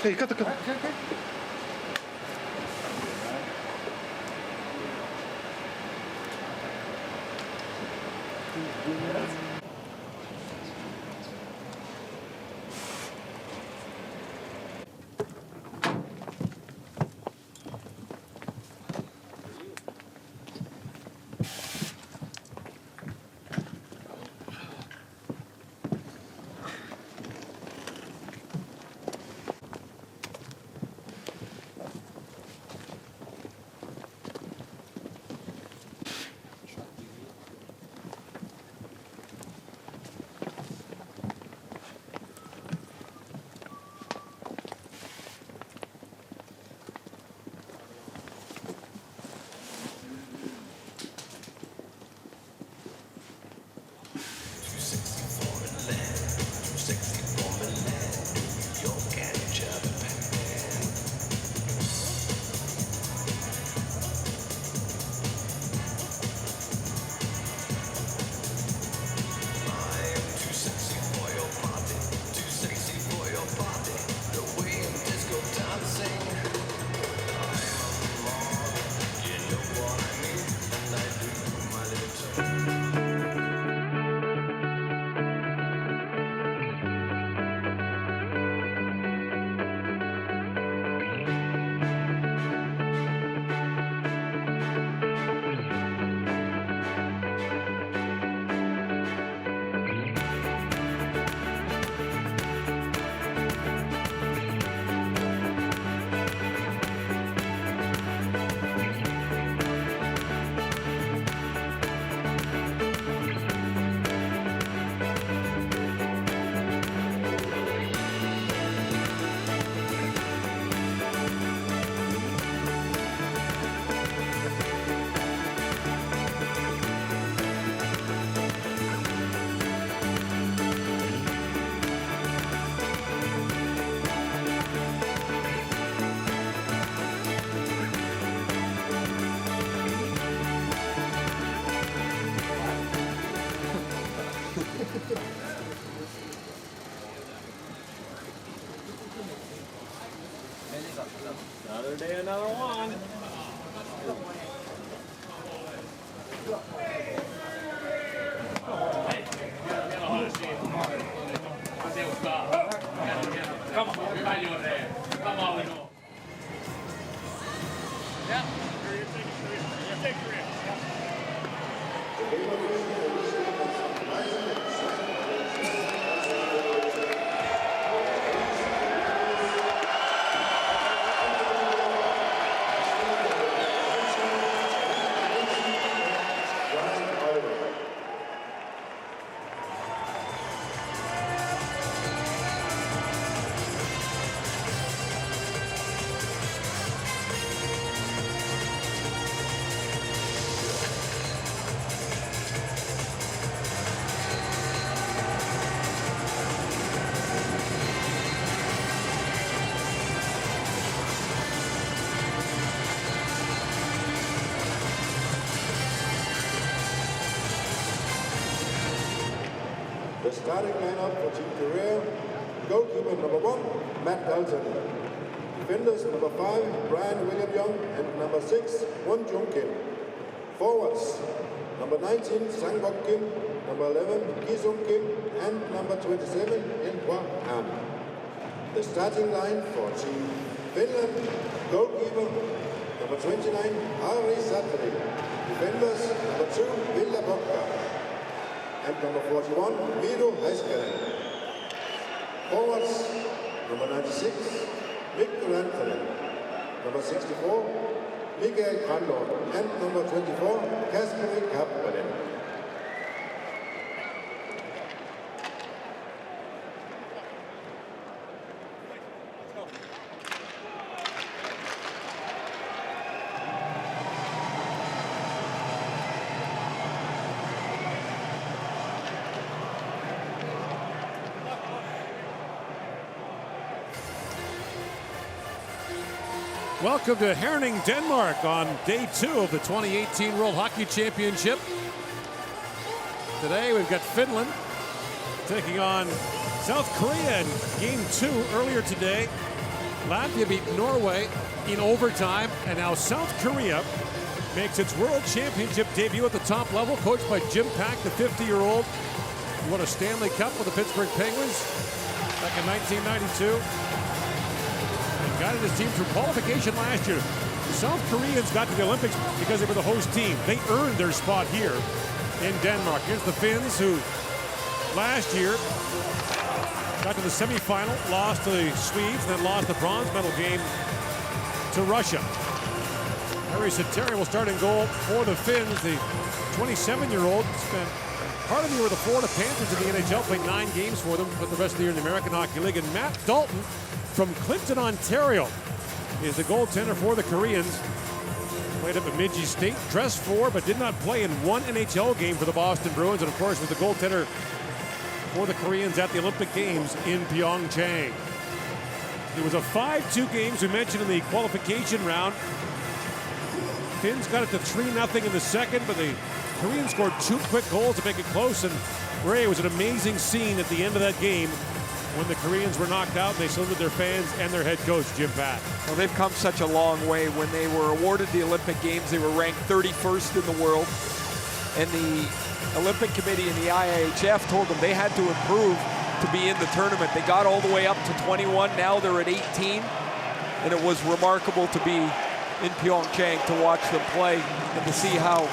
Hey, cut the cut. Another day, another one. Come on, we know. Yeah. Take your rib. The starting lineup for Team Korea: goalkeeper number 1, Matt Dalton. Defenders number 5, Brian William Young, and number 6, Won Jung Kim. Forwards number 19, Sang Bok Kim, number 11, Ki Sung Kim, and number 27, In Hwa Han. The starting line for Team Finland: goalkeeper number 29, Ari Satri. Defenders number 2, Villa Bokka, and number 41, Miro Heiskanen. Forwards, number 96, Victor Antonen. Number 64, Mikael Kranlund. And number 24, Kasperi Kappalen. Welcome to Herning, Denmark on day 2 of the 2018 World Hockey Championship. Today we've got Finland taking on South Korea in game 2 earlier today. Latvia beat Norway in overtime, and now South Korea makes its World Championship debut at the top level, coached by Jim Pack, the 50-year-old, who won a Stanley Cup with the Pittsburgh Penguins back in 1992, and guided his team through qualification last year. The South Koreans got to the Olympics because they were the host team. They earned their spot here in Denmark against the Finns, who last year got to the semifinal, lost to the Swedes, and then lost the bronze medal game to Russia. Harry Sateri will start in goal for the Finns. The 27-year-old spent part of the year with the Florida Panthers in the NHL, played 9 games for them, but the rest of the year in the American Hockey League. And Matt Dalton from Clinton, Ontario, is the goaltender for the Koreans. Played up at Bemidji State, dressed for, but did not play in one NHL game for the Boston Bruins, and of course was the goaltender for the Koreans at the Olympic Games in Pyeongchang. It was a 5-2 games we mentioned in the qualification round. Finns got it to 3-0 in the second, but the Koreans scored 2 quick goals to make it close, and Ray, it was an amazing scene at the end of that game when the Koreans were knocked out and they saluted their fans and their head coach, Jim Pack. Well, they've come such a long way. When they were awarded the Olympic Games, they were ranked 31st in the world, and the Olympic Committee and the IIHF told them they had to improve to be in the tournament. They got all the way up to 21, now they're at 18, and it was remarkable to be in Pyeongchang to watch them play and to see how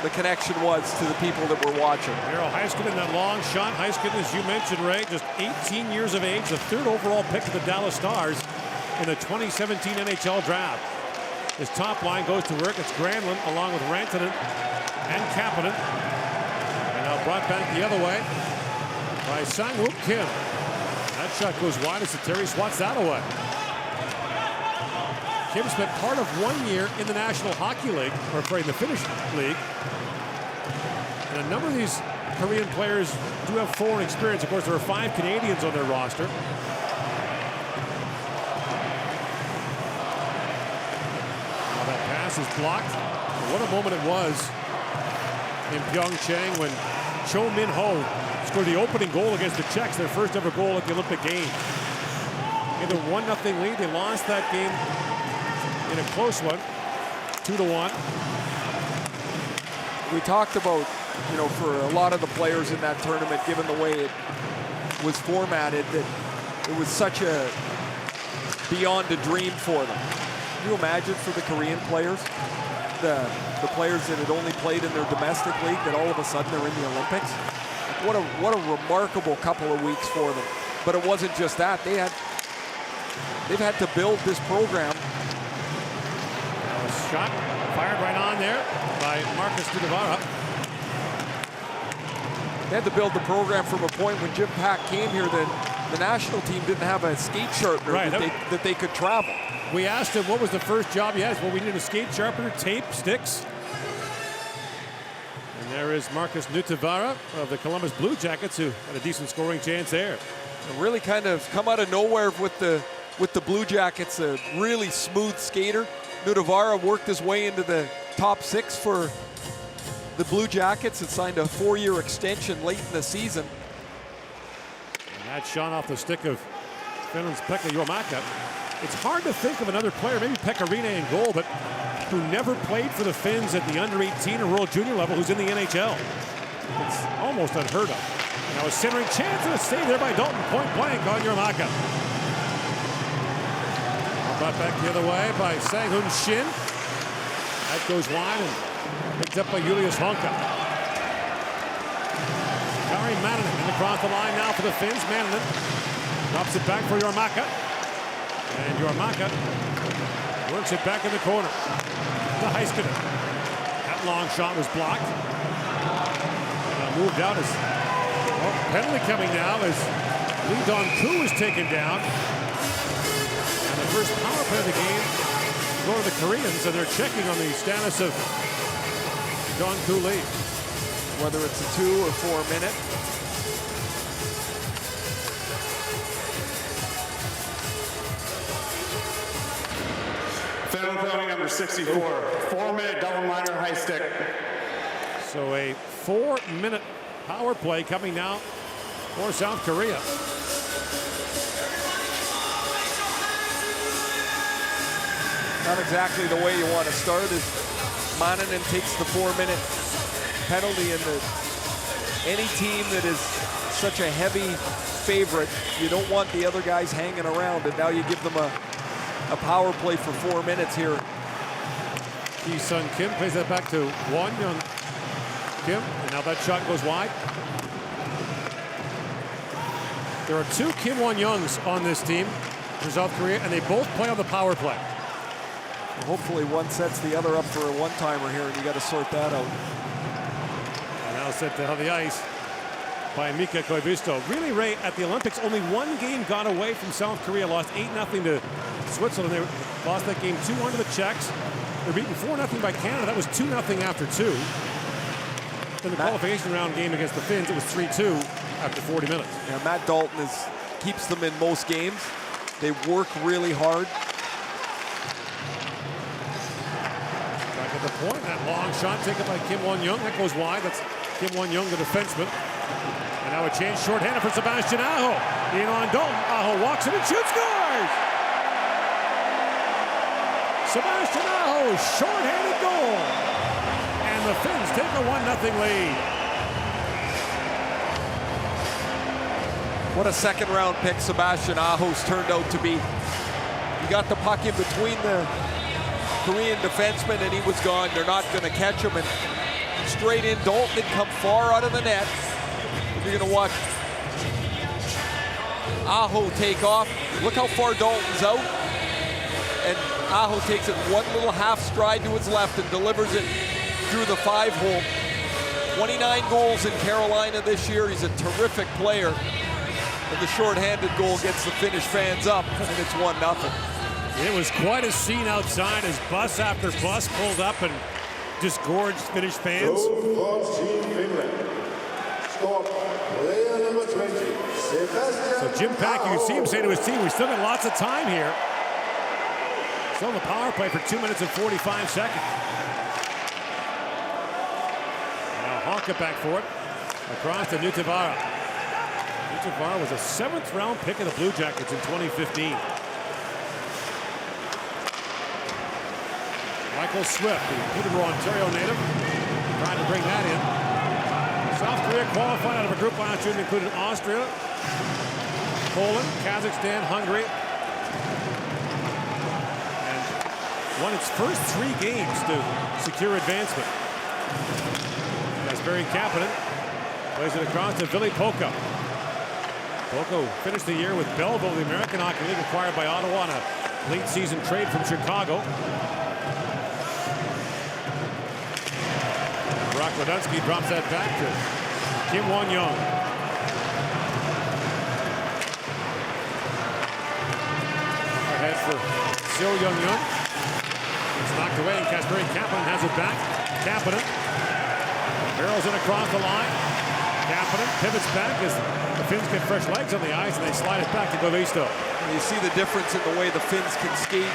the connection was to the people that were watching. Daryl Heiskanen, that long shot. Heiskanen, as you mentioned, Ray, just 18 years of age, the 3rd overall pick of the Dallas Stars in the 2017 NHL draft. His top line goes to work. It's Granlund along with Rantanen and Kapanen. And now brought back the other way by Sang-Wook Kim. That shot goes wide as Sateri swats that away. Kim spent part of 1 year in the National Hockey League, or in the Finnish League. And a number of these Korean players do have foreign experience. Of course, there are 5 Canadians on their roster. Now that pass is blocked. What a moment it was in Pyeongchang when Cho Min-ho scored the opening goal against the Czechs, their first ever goal at the Olympic Games. In a 1-0 lead, they lost that game in a close one, 2-1. We talked about, you know, for a lot of the players in that tournament, given the way it was formatted, that it was such a beyond a dream for them. Can you imagine for the Korean players, the players that had only played in their domestic league, that all of a sudden they're in the Olympics? What a remarkable couple of weeks for them. But it wasn't just that. They've had to build this program. Shot fired right on there by Marcus Tudavara. They had to build the program from a point when Jim Pack came here that the national team didn't have a skate sharpener that they could travel. We asked him what was the first job he has. Well, we needed a skate sharpener, tape, sticks. And there is Marcus Nutavara of the Columbus Blue Jackets, who had a decent scoring chance there. And really kind of come out of nowhere with the Blue Jackets, a really smooth skater. Nutavara worked his way into the top 6 for the Blue Jackets and signed a 4-year extension late in the season. And that shot off the stick of Finland's Pekka Jormaka. It's hard to think of another player, maybe Pekkarinen in goal, but who never played for the Finns at the under-18 or World Junior level, who's in the NHL. It's almost unheard of. Now a centering chance and a save there by Dalton, point blank on Jormaka. Brought back the other way by Sang-Hoon Shin. That goes wide and picked up by Julius Honka. Kari Manninen and across the line now for the Finns. Manninen drops it back for Jormaka. And Jormaka works it back in the corner to Heiskanen. That long shot was blocked. Moved out as penalty coming now as Lee Don-Koo is taken down. First power play of the game go to the Koreans, and they're checking on the status of Don-Koo Lee. Whether it's a 2 or 4 minute. Final penalty number 64, 4-minute double minor high stick. So a 4-minute power play coming now for South Korea. Not exactly the way you want to start as Mananen takes the 4-minute penalty. And any team that is such a heavy favorite, you don't want the other guys hanging around, and now you give them a power play for 4 minutes here. Ki-Sung Kim plays that back to Won Young Kim, and now that shot goes wide. There are 2 Kim Won-Youngs on this team for South Korea, and they both play on the power play. Hopefully one sets the other up for a one-timer here, and you got to sort that out. And now set to the ice by Mika Koivisto. Really, Ray, at the Olympics, only one game got away from South Korea. Lost 8-0 to Switzerland. They lost that game 2-1 to the Czechs. They're beaten 4-0 by Canada. That was 2-0 after 2. In the qualification round game against the Finns, it was 3-2 after 40 minutes. Yeah, Matt Dalton keeps them in most games. They work really hard. Back at the point, that long shot taken by Kim Won-Young. That goes wide. That's Kim Won-Young, the defenseman. And now a change shorthanded for Sebastian Aho. In on Dalton. Aho walks in and shoots, scores! Sebastian Aho, shorthanded goal. And the Finns take a 1-0 lead. What a second-round pick Sebastian Aho's turned out to be. He got the puck in between the Korean defenseman, and he was gone. They're not going to catch him. And straight in, Dalton didn't come far out of the net. You're going to watch Aho take off. Look how far Dalton's out. And Aho takes it one little half stride to his left and delivers it through the 5-hole. 29 goals in Carolina this year. He's a terrific player. And the shorthanded goal gets the Finnish fans up, and it's 1-0. It was quite a scene outside as bus after bus pulled up and disgorged Finnish fans. Goal for Team Finland. Stop. Player number 20, Sebastian So Jim Pack, you can see him Aho. say to his team, we still got lots of time here. Still on the power play for 2 minutes and 45 seconds. Now Honka back for it. Across to Nutavara. Nutavara was a 7th-round pick of the Blue Jackets in 2015. Michael Swift, the Peterborough, Ontario native, trying to bring that in. South Korea qualified out of a group last year that included Austria, Poland, Kazakhstan, Hungary, and won its first 3 games to secure advancement. That's Barry Kapanen. Plays it across to Ville Poko. Poko finished the year with Belleville, the American Hockey League, acquired by Ottawa on a late season trade from Chicago. Brock Radunsky drops that back to Kim Won-Young. Ahead for Seo Young-Young. It's knocked away, and Kasperi Kapanen has it back. Kapanen barrels in across the line. Kapanen pivots back as the Finns get fresh legs on the ice, and they slide it back to Koivisto. You see the difference in the way the Finns can skate.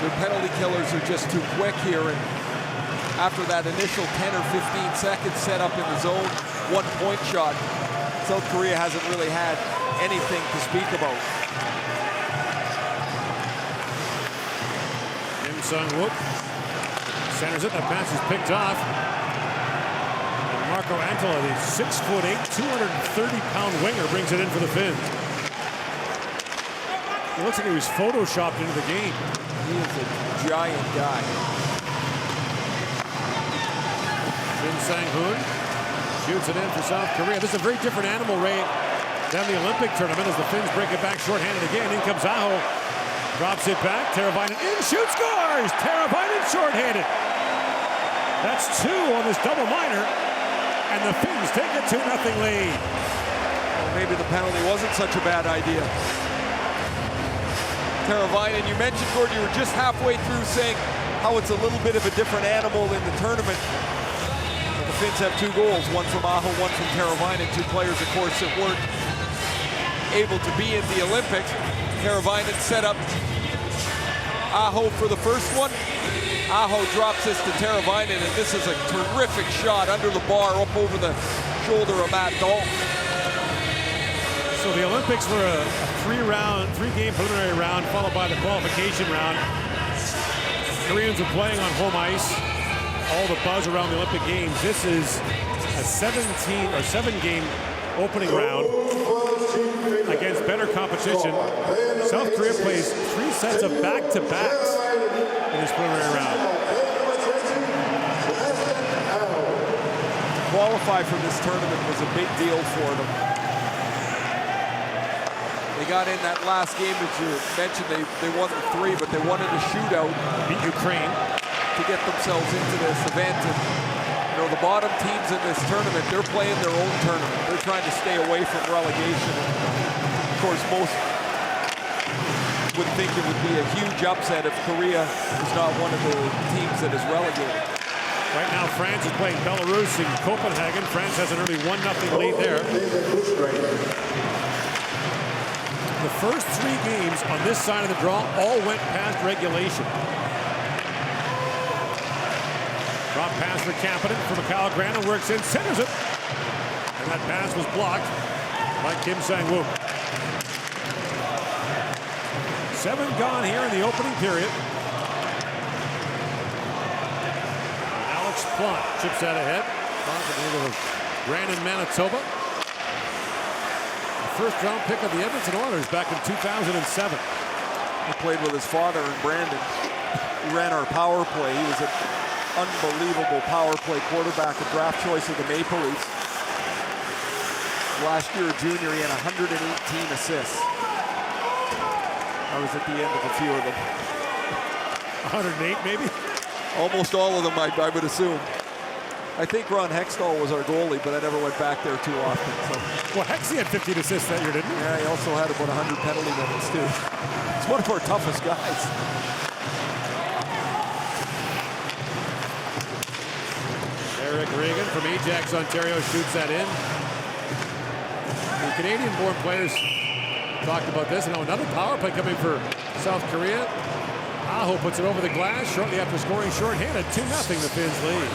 Their penalty killers are just too quick here, and after that initial 10 or 15 seconds set up in the zone, 1-point shot, South Korea hasn't really had anything to speak about. Kim Sung-wook centers it. That pass is picked off. And Marco Antola, the 6'8", 230-pound winger, brings it in for the Finns. It looks like he was photoshopped into the game. He is a giant guy. Shin Sang-hoon shoots it in for South Korea. This is a very different animal, Ray, than the Olympic tournament as the Finns break it back shorthanded again. In comes Aho. Drops it back. Teravainen in, shoots, scores! Teravainen shorthanded. That's 2 on this double minor. And the Finns take a 2-0 lead. Well, maybe the penalty wasn't such a bad idea. Teravainen, you mentioned, Gord, you were just halfway through saying how it's a little bit of a different animal in the tournament. The Finns have 2 goals, one from Aho, one from Teravainen, 2 players, of course, that weren't able to be in the Olympics. Teravainen set up Aho for the first one. Aho drops this to Teravainen, and this is a terrific shot under the bar up over the shoulder of Matt Dalton. So the Olympics were a 3-game preliminary round followed by the qualification round. Koreans are playing on home ice. All the buzz around the Olympic Games. This is a 7-game opening round against better competition. South Korea plays 3 sets of back-to-backs in this preliminary round. Qualify for this tournament was a big deal for them. They got in that last game that you mentioned. They won the 3, but they wanted a shootout. Beat Ukraine to get themselves into this event. And, you know, the bottom teams in this tournament, they're playing their own tournament. They're trying to stay away from relegation. And of course, most would think it would be a huge upset if Korea is not one of the teams that is relegated. Right now, France is playing Belarus in Copenhagen. France has an early 1-0 lead there. The first 3 games on this side of the draw all went past regulation. Drop pass for Kapanen from Mikhail Granlund, works in, centers it. And that pass was blocked by Kim Sang-woo. 7 gone here in the opening period. Alex Plot chips that ahead. Plot at the end of Brandon, Manitoba. The first round pick of the Edmonton Oilers back in 2007. He played with his father and Brandon. He ran our power play. He was an unbelievable power play quarterback, a draft choice of the Maple Leafs. Last year, a junior, he had 118 assists. I was at the end of a few of them. 108 maybe? Almost all of them, I would assume. I think Ron Hextall was our goalie, but I never went back there too often. So. Well, Hexie had 15 assists that year, didn't he? Yeah, he also had about 100 penalty minutes, too. He's one of our toughest guys. Eric Regan from Ajax, Ontario shoots that in. The Canadian-born players talked about this. And now another power play coming for South Korea. Aho puts it over the glass shortly after scoring shorthanded. 2-0 the Finns lead.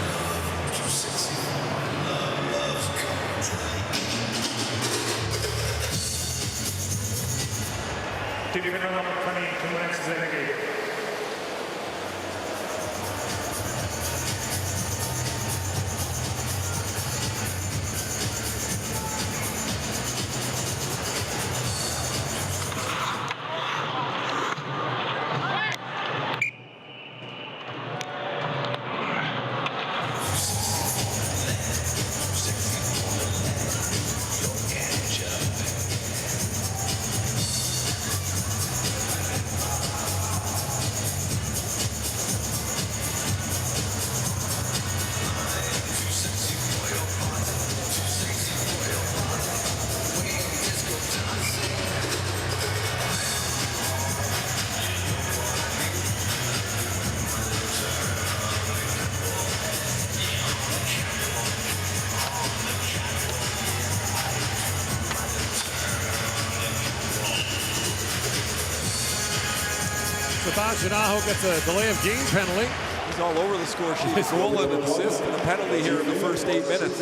Sebastian Aho gets a delay of game penalty. He's all over the score sheet. His goal and an assist and a penalty here in the first 8 minutes.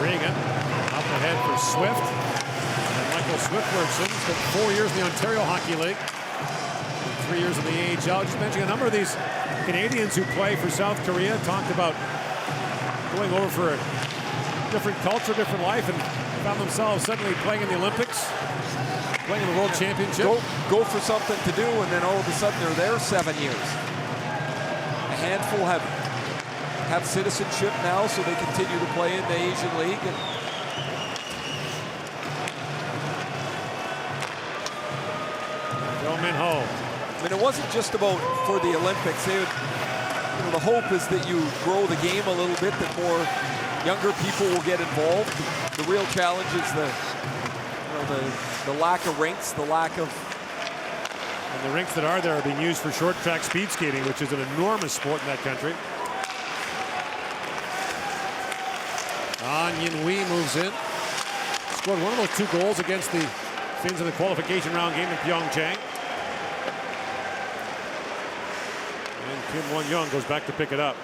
Regan up ahead for Swift. And Michael Swift-Workson spent 4 years in the Ontario Hockey League. 3 years in the AHL. Just mentioning a number of these Canadians who play for South Korea talked about going over for a different culture, different life, and found themselves suddenly playing in the Olympics, playing in the World Championship. Go for something to do, and then all of a sudden they're there 7 years. A handful have citizenship now, so they continue to play in the Asian League. And Min-ho. I mean, it wasn't just about for the Olympics. They would, you know, the hope is that you grow the game a little bit, that more younger people will get involved. The real challenge is the lack of rinks, the lack of... And the rinks that are there are being used for short track speed skating, which is an enormous sport in that country. Yin Wee moves in. Scored one of those 2 goals against the Finns in the qualification round game in Pyeongchang. And Kim Won-young goes back to pick it up.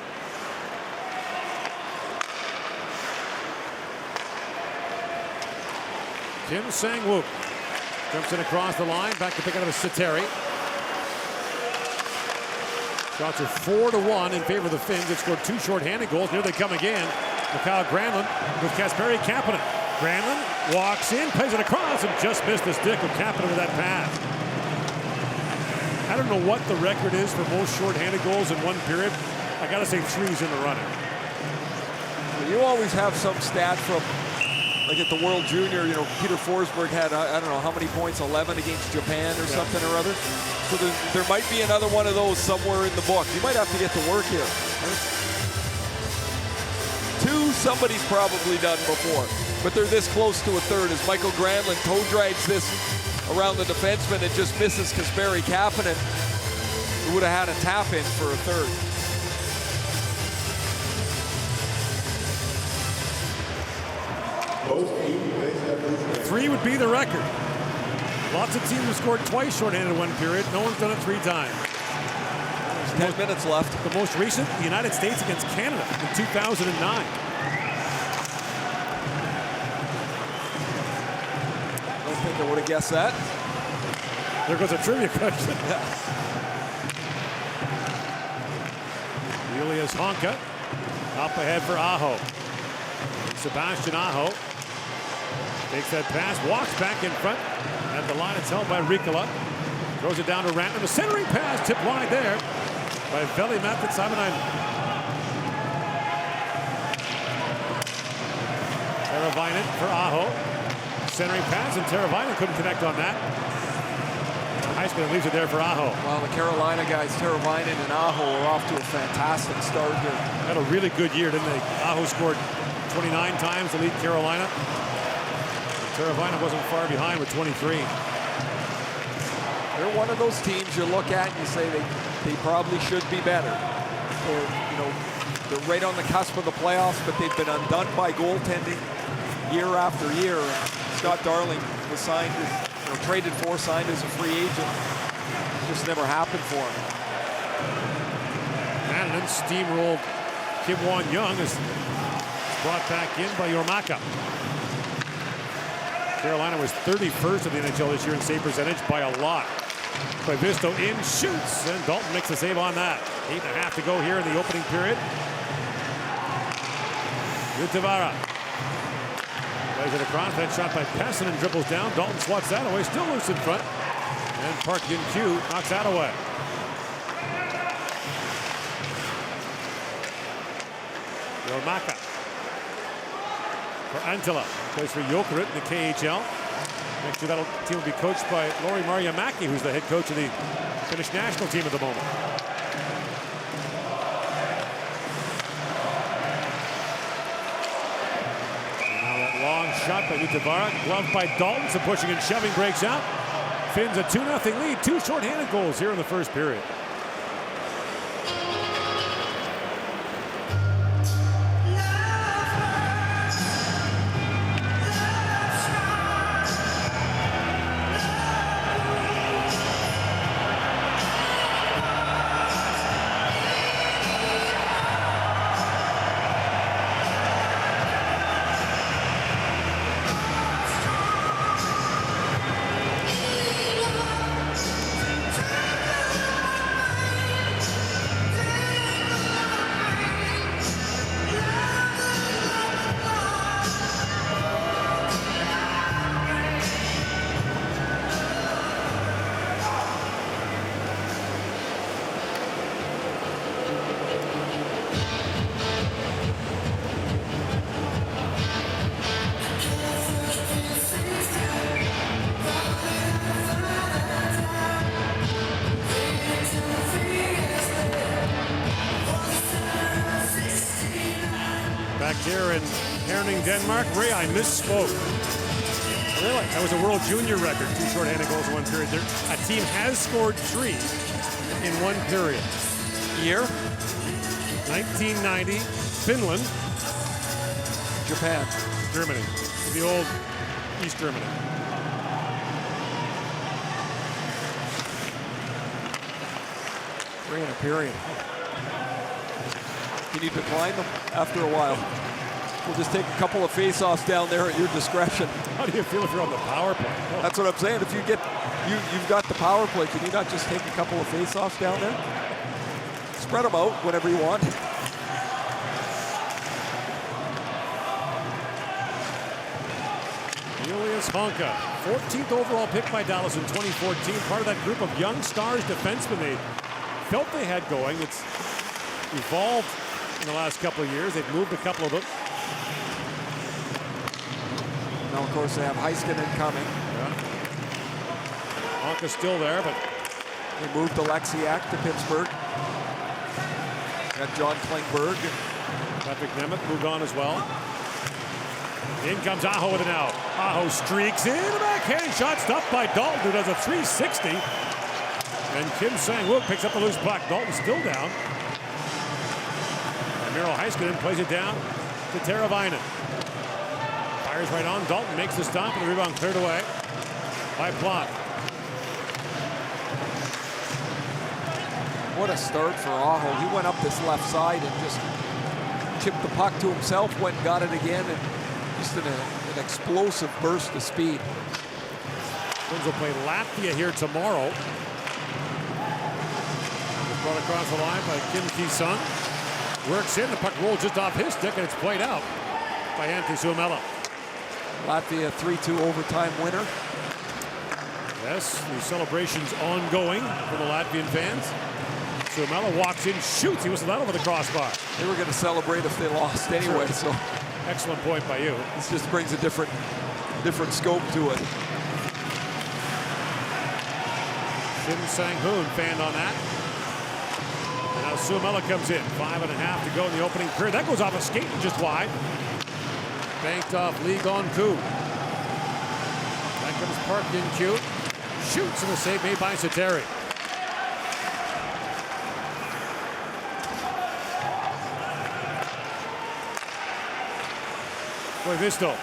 Kim Sang-wook jumps in across the line, back to pick it up with Sateri. Shots are 4-1 in favor of the Finns. They've scored 2 shorthanded goals. Here they come again. Mikhail Granlund with Kasperi Kapanen. Granlund walks in, plays it across, and just missed the stick of Kapanen with that pass. I don't know what the record is for most shorthanded goals in one period. I gotta say 3's in the running. You always have some stat from, like at the World Junior, you know, Peter Forsberg had, I don't know how many points, 11 against Japan or something or other. So there might be another one of those somewhere in the book. You might have to get to work here. 2 somebody's probably done before, but they're this close to a third as Michael Granlund toe drags this around the defenseman and just misses Kasperi Kapanen, who would have had a tap in for a third. Three would be the record. Lots of teams have scored twice shorthanded in one period. No one's done it 3 times. There's 10 minutes left. The most recent, the United States against Canada in 2009. I don't think I would have guessed that. There goes a trivia question. Julius Honka up ahead for Aho. Sebastian Aho takes that pass, walks back in front. At the line, it's held by Riikola. Throws it down to Rantanen. The centering pass, tip wide there by Veli-Matti Saarinen. Teravainen for Aho. Centering pass, and Teravainen couldn't connect on that. Heiskanen leaves it there for Aho. Well, the Carolina guys, Teravainen and Aho, are off to a fantastic start here. Had a really good year, didn't they? Aho scored 29 times to lead Carolina. Teravainen wasn't far behind with 23. They're one of those teams you look at and you say they probably should be better. They're right on the cusp of the playoffs, but they've been undone by goaltending year after year. Scott Darling was signed, traded for, signed as a free agent. It just never happened for him. Rantanen steamrolled Kim Won-young, is brought back in by Jormaka. Carolina was 31st of the NHL this year in save percentage by a lot. Koivisto in, shoots, and Dalton makes a save on that. 8.5 to go here in the opening period. Yutavara plays it across, that shot by Pessin and dribbles down. Dalton swats that away, still loose in front. And Park Jin-kyu knocks that away. Jormaka for Antila. Plays for Jokerit in the KHL. Next year, that team will be coached by Lauri Marjamäki, who's the head coach of the Finnish national team at the moment. And now that long shot by Yutavara, gloved by Dalton. Some pushing and shoving breaks out. Finns a 2-0 lead. 2 shorthanded goals here in the first period. Back here in Herning, Denmark. Ray, I misspoke. Really? That was a World Junior record. 2 shorthanded goals in one period. A team has scored 3 in one period. Year? 1990, Finland. Japan. Germany. The old East Germany. Three in a period. Can you decline them after a while? We'll just take a couple of face-offs down there at your discretion. How do you feel if you're on the power play? Oh. That's what I'm saying. If you've got the power play, can you not just take a couple of face-offs down there? Spread them out whenever you want. Julius Honka, 14th overall pick by Dallas in 2014. Part of that group of young stars defensemen they felt they had going. It's evolved in the last couple of years. They've moved a couple of them. Now, of course, they have Heiskanen coming. Yeah. Honka's still there, but they moved Alexiak to Pittsburgh. Got John Klingberg. Patrick Nemeth moved on as well. In comes Aho with it now. Aho streaks in. A backhand shot stopped by Dalton, who does a 360. And Kim Sang-wook picks up the loose puck. Dalton's still down. Miro Heiskanen plays it down to Teravainen. Fires right on. Dalton makes the stop, and the rebound cleared away by Plot. What a start for Aho. He went up this left side and just chipped the puck to himself, went and got it again, and just an explosive burst of speed. Finns will play Latvia here tomorrow. It's brought across the line by Kim Ki-sung. Works in, the puck rolls just off his stick, and it's played out by Antti Suomela. Latvia 3-2 overtime winner. Yes, the celebration's ongoing for the Latvian fans. Suomela walks in, shoots. He was allowed over the crossbar. They were going to celebrate if they lost anyway, so. Excellent point by you. This just brings a different scope to it. Kim Sang-hoon fanned on that. And now Suomela comes in. 5.5 to go in the opening period. That goes off a skate and just wide. Banked off Lee Gon-koo. Back comes Park In-kyu. Shoots, and a save made by Sateri. Koivisto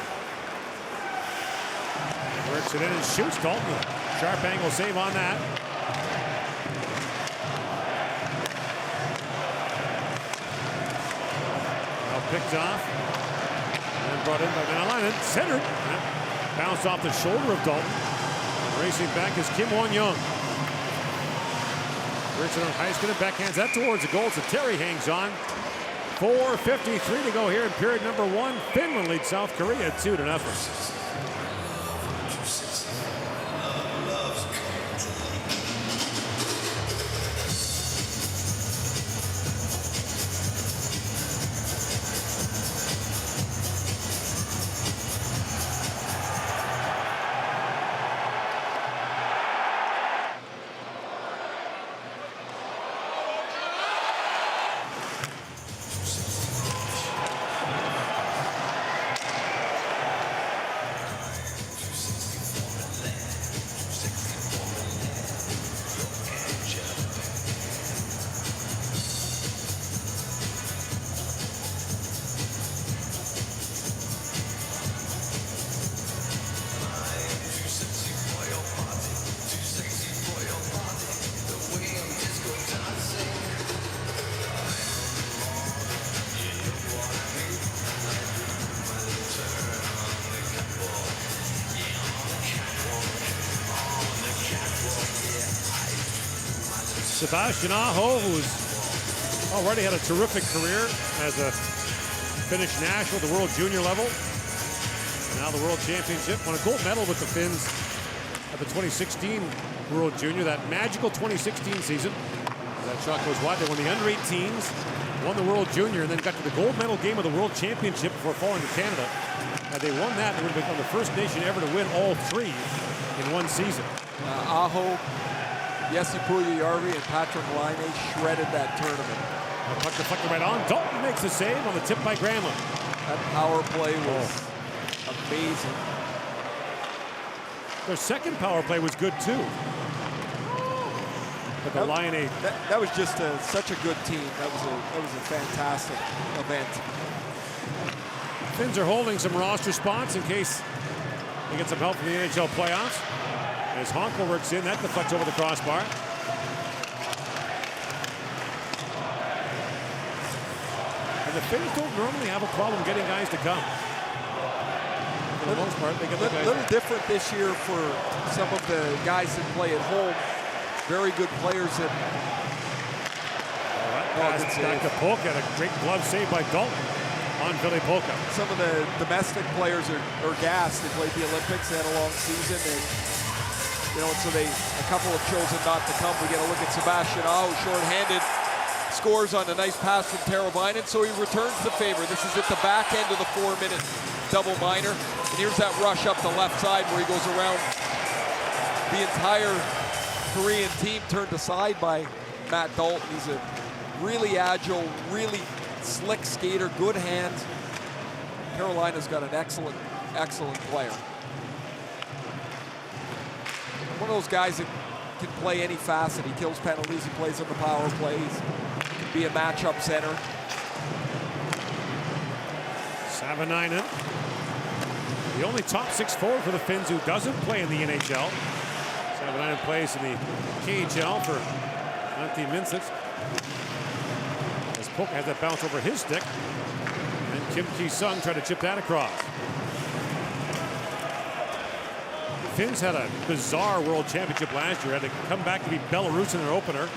works it in and shoots. Dalton, sharp angle save on that. Now picked off and brought in by Venäläinen. Centered. Bounced off the shoulder of Dalton. Racing back is Kim Won-young. Works it on Heiskanen, backhands that towards the goal. So Terry hangs on. 4:53 to go here in period number 1. Finland leads South Korea 2-0. Sebastian Aho, who's already had a terrific career as a Finnish national at the World Junior level. Now the World Championship. Won a gold medal with the Finns at the 2016 World Junior. That magical 2016 season. That shot goes wide. They won the under-18s, won the World Junior, and then got to the gold medal game of the World Championship before falling to Canada. Had they won that, they would have become the first nation ever to win all 3 in one season. Aho, Jesse Puljujärvi, and Patrick Laine shredded that tournament. Puck deflected right on. Dalton makes a save on the tip by Granlund. That power play was amazing. Their second power play was good too. But the Laine, that was just such a good team. That was a fantastic event. Finns are holding some roster spots in case they get some help from the NHL playoffs. As Honka works in, that deflects over the crossbar. And the Finns don't normally have a problem getting guys to come. For the most part, they get the guys. A little different this year for some of the guys that play at home. Very good players that. Pass back to Polka, a great glove save by Dalton on Billy Polka. Some of the domestic players are gassed. They played the Olympics, they had a long season, and so a couple have chosen not to come. We get a look at Sebastian Aho, short-handed, scores on a nice pass from Teravainen, so he returns the favor. This is at the back end of the 4-minute double minor, and here's that rush up the left side where he goes around the entire Korean team, turned aside by Matt Dalton. He's a really agile, really slick skater, good hands. Carolina's got an excellent, excellent player. One of those guys that can play any facet. He kills penalties, he plays on the power plays, can be a matchup center. Savanainen, the only top 6 forward for the Finns who doesn't play in the NHL. Savanainen plays in the KHL for Antti Mintsits. As Polka has that bounce over his stick. And Kim Ki-sung tried to chip that across. The Finns had a bizarre World Championship last year. Had to come back to beat Belarus in their opener.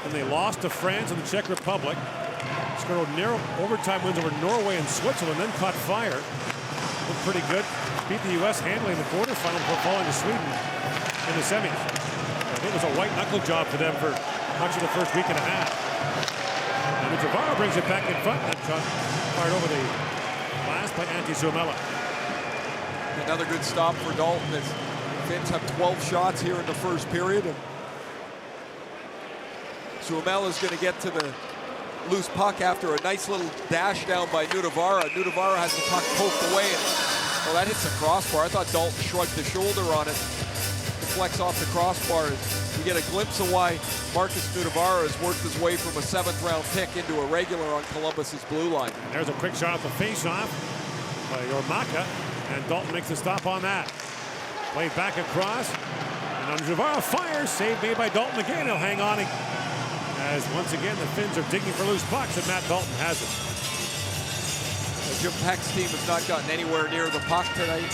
And they lost to France and the Czech Republic. Scored narrow overtime wins over Norway and Switzerland, then caught fire. Looked pretty good. Beat the U.S. handily in the quarterfinal before falling to Sweden in the semis. I think it was a white knuckle job for them for much of the first week and a half. And Javara brings it back in front. That shot fired over the glass by Antti Suomela. Another good stop for Dalton. The Finns have 12 shots here in the first period. Suomela is going to get to the loose puck after a nice little dash down by Nudavara. Nudavara has the puck poked away, and well, that hits the crossbar. I thought Dalton shrugged the shoulder on it. Deflects off the crossbar. You get a glimpse of why Marcus Nudavara has worked his way from a 7th-round pick into a regular on Columbus's blue line. And there's a quick shot at the face-off by Jormaka, and Dalton makes a stop on that. Played back across, and Nudavara fires. Save made by Dalton again. He'll hang on. As once again the Finns are digging for loose pucks, and Matt Dalton has it. Jim Peck's team has not gotten anywhere near the puck tonight.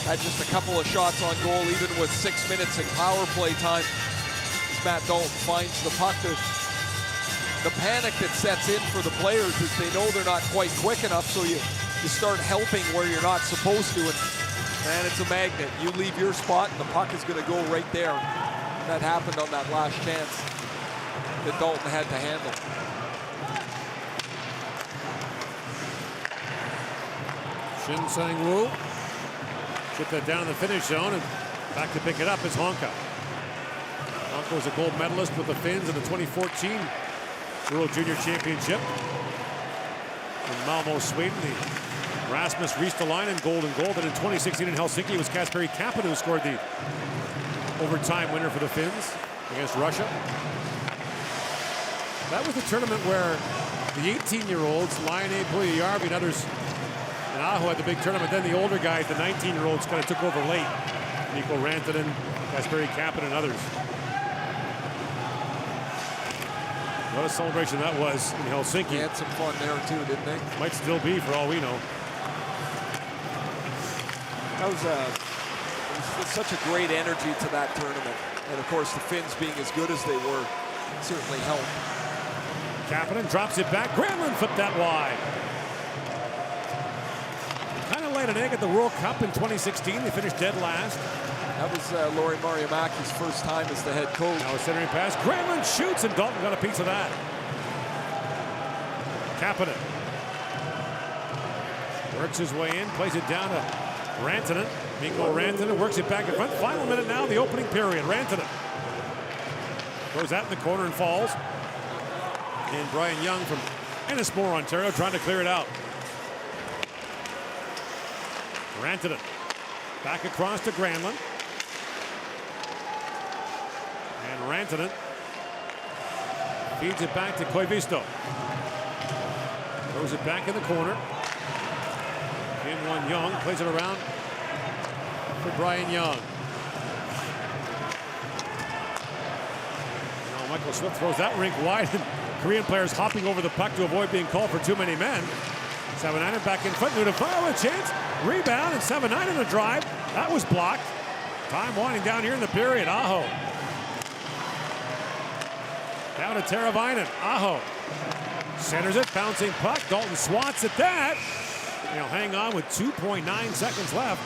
Had just a couple of shots on goal, even with 6 minutes in power play time. As Matt Dalton finds the puck, the panic that sets in for the players is they know they're not quite quick enough, so you start helping where you're not supposed to, and it's a magnet. You leave your spot, and the puck is going to go right there. That happened on that last chance that Dalton had to handle. Shin Sang-woo chip that down in the finish zone, and back to pick it up is Honka. Honka was a gold medalist with the Finns in the 2014 World Junior Championship. In Malmö, Sweden, the Rasmus Ristolainen gold and gold. And in 2016 in Helsinki, it was Kasperi Kapanen who scored the overtime winner for the Finns against Russia. That was the tournament where the 18-year-olds, Laine Puljujärvi and others, and Aho had the big tournament. Then the older guys, the 19-year-olds, kind of took over late. Mikko Rantanen, Kasperi Kapanen, and others. What a celebration that was in Helsinki. They had some fun there too, didn't they? Might still be, for all we know. That was such a great energy to that tournament. And of course, the Finns being as good as they were certainly helped. Kapanen drops it back. Granlund flipped that wide. Kind of laid an egg at the World Cup in 2016. They finished dead last. That was Lauri Marjamäki's first time as the head coach. Now a centering pass. Granlund shoots, and Dalton got a piece of that. Kapanen works his way in, plays it down to Rantanen. Mikko Rantanen works it back in front. Final minute now, the opening period. Rantanen throws that in the corner and falls. And Brian Young from Ennismore, Ontario, trying to clear it out. Rantanen back across to Granlund. And Rantanen feeds it back to Koivisto. Throws it back in the corner. In one Young, plays it around for Brian Young. Now Michael Swift throws that rink wide, and Korean players hopping over the puck to avoid being called for too many men. 7-9er back in front. Nudavaro with a chance. Rebound, and 7-9 in the drive. That was blocked. Time winding down here in the period. Aho. Down to Teravainen. Aho. Centers it, bouncing puck. Dalton swats at that. He'll hang on with 2.9 seconds left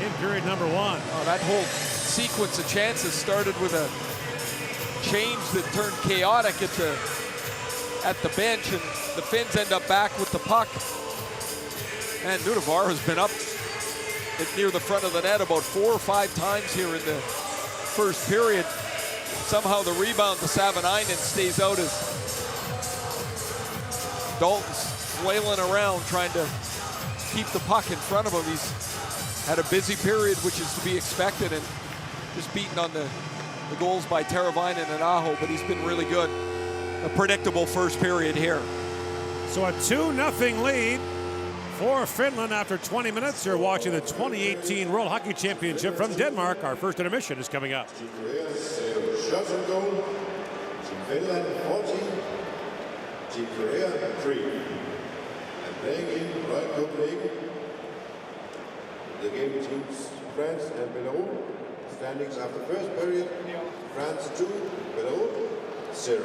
in period number 1. Oh, that whole sequence of chances started with a change that turned chaotic at the bench, and the Finns end up back with the puck. And Nudavaro's been up near the front of the net about 4 or 5 times here in the first period. Somehow the rebound to Savanainen stays out as Dalton's flailing around trying to keep the puck in front of him. He's had a busy period, which is to be expected, and just beaten on the goals by Teravainen and Aho, but he's been really good. A predictable first period here. So a 2-0 lead for Finland after 20 minutes. You're watching the 2018 World Hockey Championship from Denmark. Our first intermission is coming up. Team Korea, 0 shots on goal. Team Finland, 14. Team Korea, 3. And playing in Royal Copenhagen, the game teams France and Belarus. Standings after first period, France 2, Belarus 0.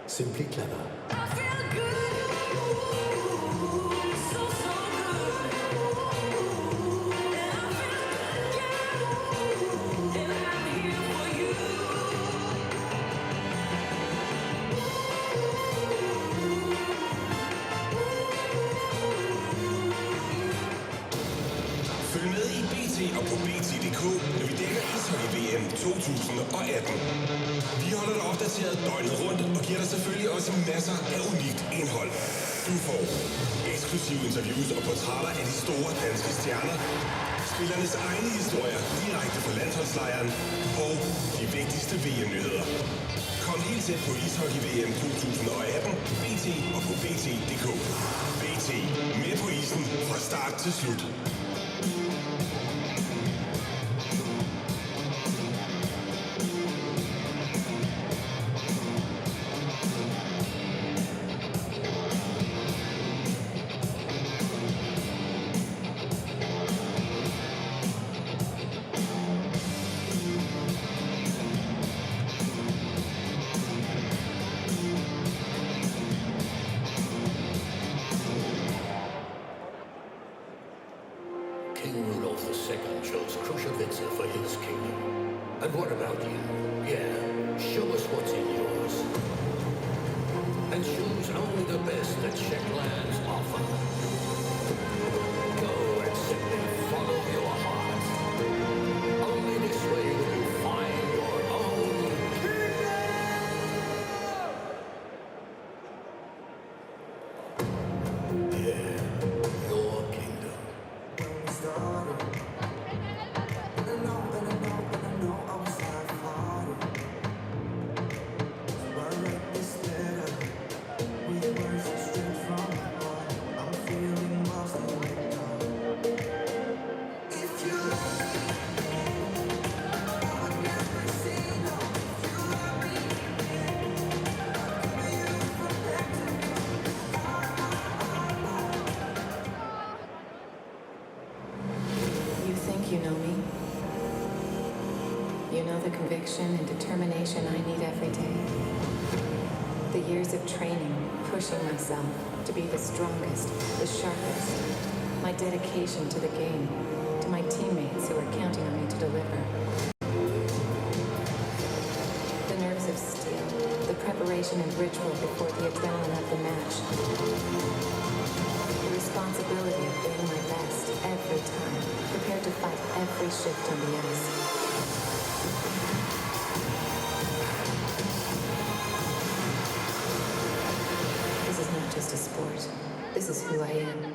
Simply clever. Følg med i BT og på BT.dk, når vi dækker ishockey-VM 2018. Vi holder dig opdateret døgnet rundt og giver dig selvfølgelig også masser af unikt indhold. Du får eksklusive interviews og portrætter af de store danske stjerner, spillernes egne historier direkte fra landsholdslejren og de vigtigste VM-nyheder. Kom helt tæt på ishockey-VM 2018, BT og på BT.dk. BT, med på isen fra start til slut. King Rudolph II chose Krushevitsa for his kingdom. And what about you? Yeah, show us what's in yours. And choose only the best that Czech lands offer. Go and simply follow your heart. Only this way will you find your own kingdom. Yeah, your kingdom. know the conviction and determination I need every day. The years of training, pushing myself to be the strongest, the sharpest. My dedication to the game, to my teammates who are counting on me to deliver. The nerves of steel, the preparation and ritual before the adrenaline of the match. The responsibility of being my best every time, prepared to fight every shift on the ice. This is not just a sport. This is who I am.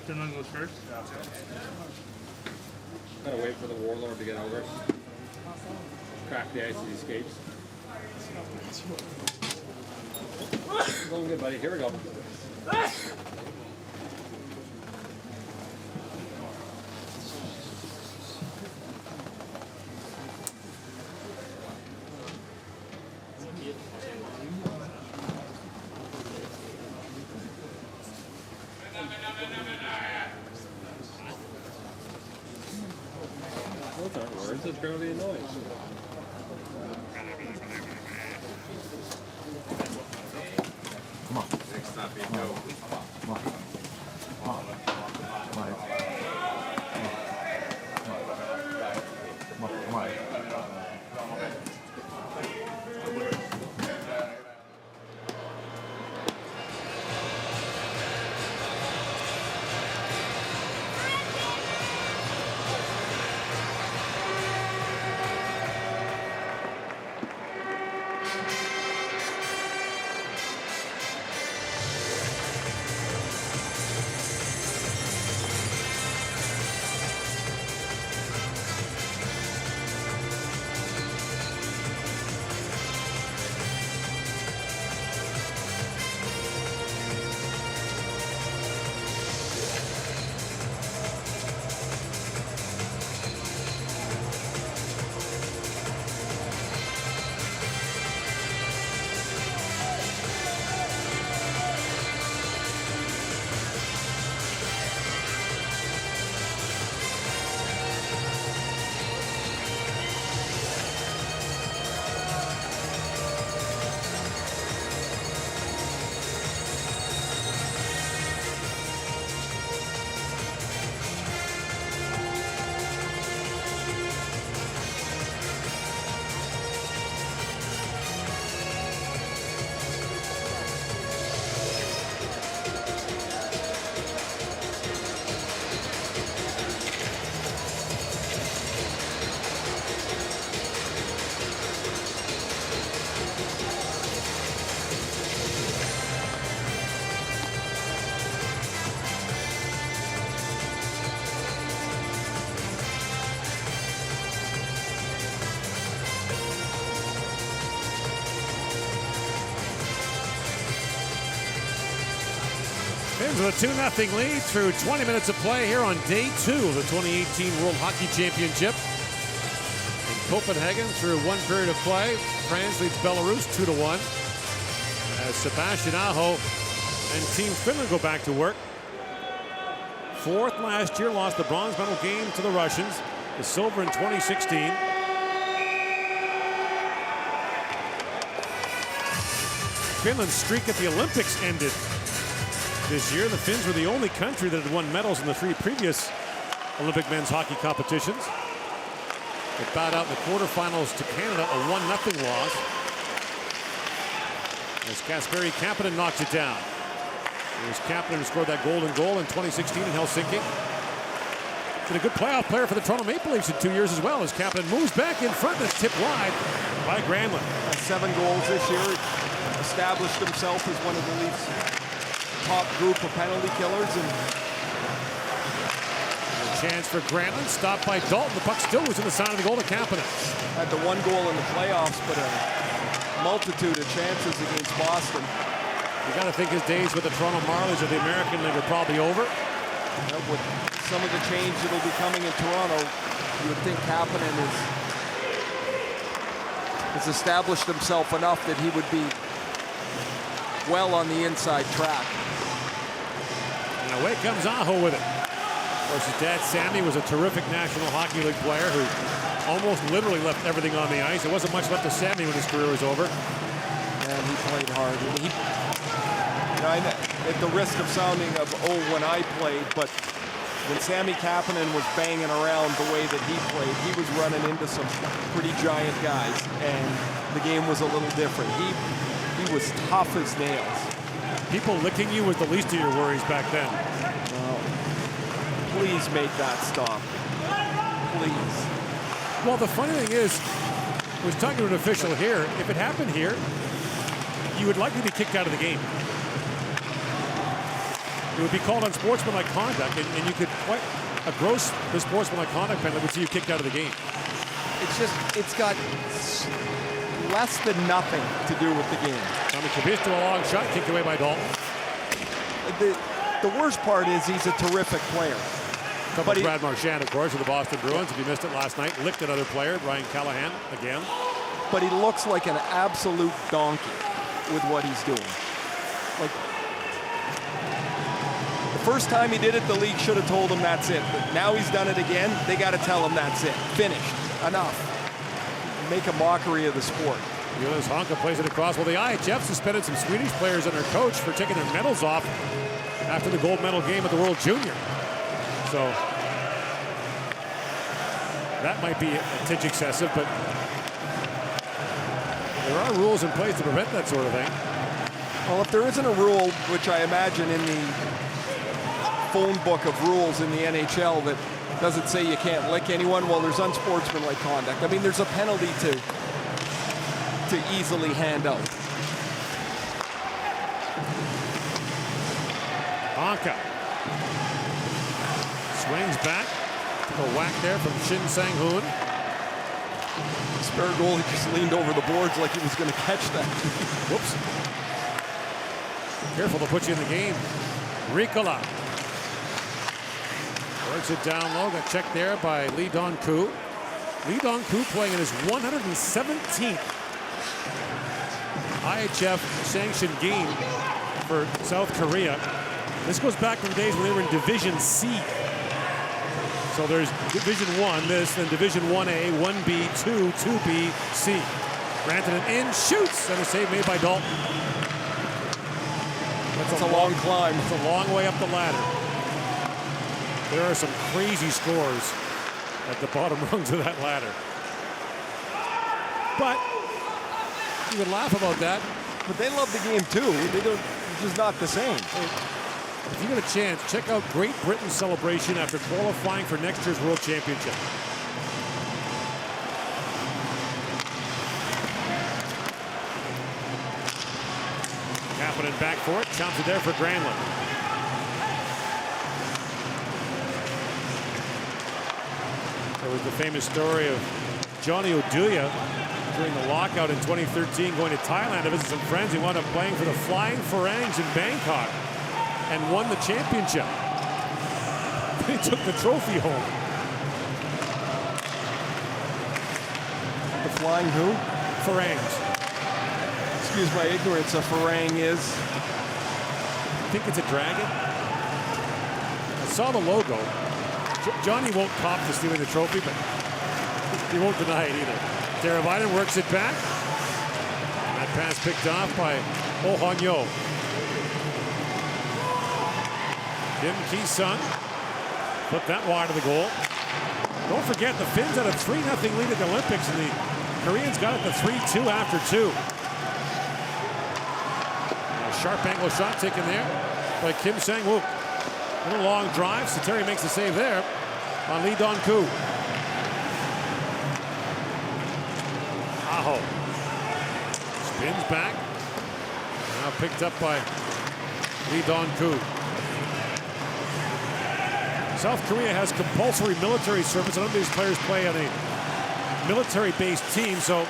Finland goes first. Gotta wait for the warlord to get over. Crack the ice as he escapes. Going good, buddy. Here we go. Those aren't words, it's barely a noise. Come on. Next stop, you go. Come on. Come on. Finns with a 2-0 lead through 20 minutes of play here on day 2 of the 2018 World Hockey Championship. In Copenhagen through one period of play. France leads Belarus 2-1. As Sebastian Aho and Team Finland go back to work. Fourth last year, lost the bronze medal game to the Russians. The silver in 2016. Finland's streak at the Olympics ended this year. The Finns were the only country that had won medals in the 3 previous Olympic men's hockey competitions. They bowed out in the quarterfinals to Canada, a 1-0 loss. As Kasperi Kapanen knocks it down. It was Kapanen who scored that golden goal in 2016 in Helsinki. Been a good playoff player for the Toronto Maple Leafs in 2 years as well, as Kapanen moves back in front and it's tipped wide by Granlund. 7 goals this year. Established himself as one of the Leafs' top group of penalty killers. And a chance for Granlund, stopped by Dalton. The puck still was in the side of the goal to Kapanen. Had the 1 goal in the playoffs, but a multitude of chances against Boston. You got to think his days with the Toronto Marlies of the American League are probably over. With some of the change that will be coming in Toronto, you would think Kapanen has established himself enough that he would be well on the inside track. And away comes Aho with it. Of course, his dad, Sammy, was a terrific National Hockey League player who almost literally left everything on the ice. There wasn't much left of Sammy when his career was over. And he played hard. At the risk of sounding of, when I played, but when Sammy Kapanen was banging around the way that he played, he was running into some pretty giant guys, and the game was a little different. He was tough as nails. People licking you was the least of your worries back then. Well, please make that stop. Please. Well, the funny thing is, I was talking to an official here, if it happened here, you would likely be kicked out of the game. It would be called unsportsmanlike conduct, and you could quite a gross unsportsmanlike conduct penalty would see you kicked out of the game. It's got less than nothing to do with the game. Tommy Kravitz to a long shot, kicked away by Dalton. The worst part is he's a terrific player. But Brad Marchand, of course, of the Boston Bruins. If you missed it last night, licked another player, Ryan Callahan, again. But he looks like an absolute donkey with what he's doing. Like, the first time he did it, the league should have told him that's it. But now he's done it again, they got to tell him that's it. Finished. Enough. Make a mockery of the sport. Jonas Honka plays it across. Well, the IIHF suspended some Swedish players and their coach for taking their medals off after the gold medal game at the World Junior. So that might be a titch excessive, but there are rules in place to prevent that sort of thing. Well, if there isn't a rule, which I imagine in the phone book of rules in the NHL that doesn't say you can't lick anyone, well, there's unsportsmanlike conduct. I mean, there's a penalty to easily hand out. Honka swings back. A whack there from Shin Sang-hoon. Spare goalie just leaned over the boards like he was going to catch that. Whoops. Careful to put you in the game. Ricola. Works it down low. Got checked there by Lee Dong-koo. Lee Dong-koo playing in his 117th IIHF sanctioned game for South Korea. This goes back to the days when they were in Division C. So there's Division 1, this, then Division 1A, 1B, 2, 2B, C. Rantanen in, shoots, and a save made by Dalton. That's a long climb. It's a long way up the ladder. There are some crazy scores at the bottom rungs of that ladder. But you would laugh about that. But they love the game too. They don't. It's just not the same. If you get a chance, check out Great Britain's celebration after qualifying for next year's World Championship. Kapanen back for it. Chomps it there for Granlund. There was the famous story of Johnny Oduya during the lockout in 2013 going to Thailand to visit some friends. He wound up playing for the Flying Pharangs in Bangkok and won the championship. He took the trophy home. The Flying who? Pharangs. Excuse my ignorance, a Pharang is? I think it's a dragon. I saw the logo. Johnny won't cop to stealing the trophy, but he won't deny it either. Teravainen works it back. And that pass picked off by Oh Han-yo. Kim Ki-sung put that wide of the goal. Don't forget, the Finns had a 3-0 lead at the Olympics, and the Koreans got it to 3-2 after 2. A sharp angle shot taken there by Kim Sang-wook. And a long drive. Sateri makes the save there on Lee Dong-koo. Aho spins back. Now picked up by Lee Dong-koo. South Korea has compulsory military service. None of these players play on a military-based team, so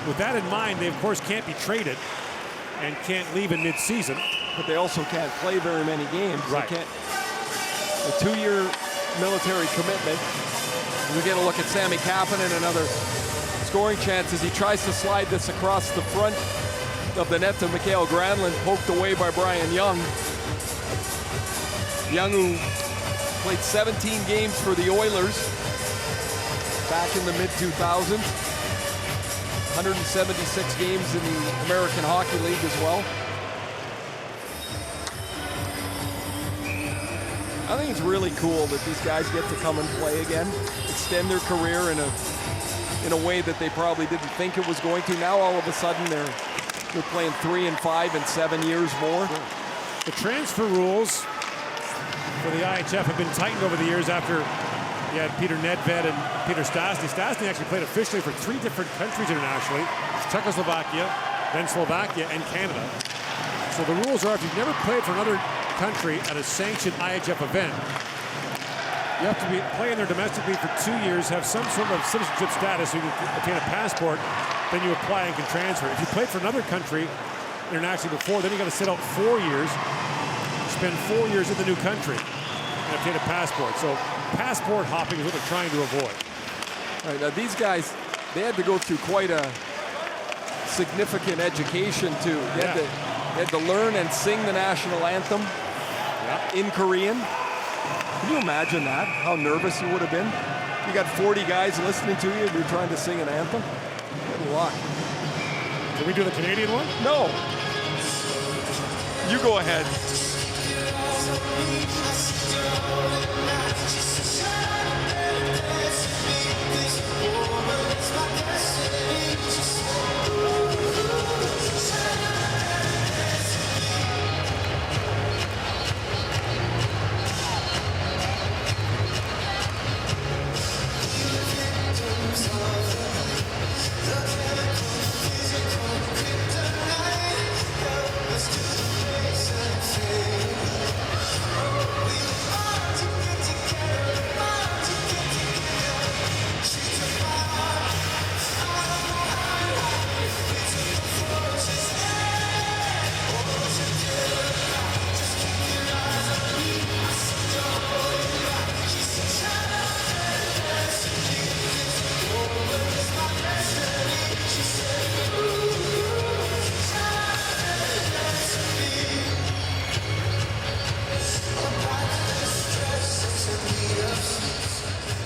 with that in mind, they of course can't be traded and can't leave in mid-season. But they also can't play very many games. Right. They can't. A 2-year military commitment. We get a look at Sami Kapanen, another scoring chance as he tries to slide this across the front of the net to Mikael Granlund, poked away by Brian Young. Young, who played 17 games for the Oilers back in the mid-2000s. 176 games in the American Hockey League as well. I think it's really cool that these guys get to come and play again, extend their career in a way that they probably didn't think it was going to. Now all of a sudden they're playing 3 and 5 and 7 years more. The transfer rules for the IIHF have been tightened over the years after you had Peter Nedved and Peter Stastny. Stastny actually played officially for 3 different countries internationally: Czechoslovakia, then Slovakia, and Canada. So the rules are if you've never played for another country at a sanctioned IIHF event, you have to play in their domestic league for 2 years, have some sort of citizenship status so you can obtain a passport, then you apply and can transfer. If you played for another country internationally before, then you got to sit out 4 years, spend 4 years in the new country, and obtain a passport. So passport hopping is what they're trying to avoid. All right, now these guys, they had to go through quite a significant education too. They had to learn and sing the national anthem in Korean. Can you imagine that? How nervous you would have been? You got 40 guys listening to you and you're trying to sing an anthem? Good luck. Can we do the Canadian one? No. You go ahead.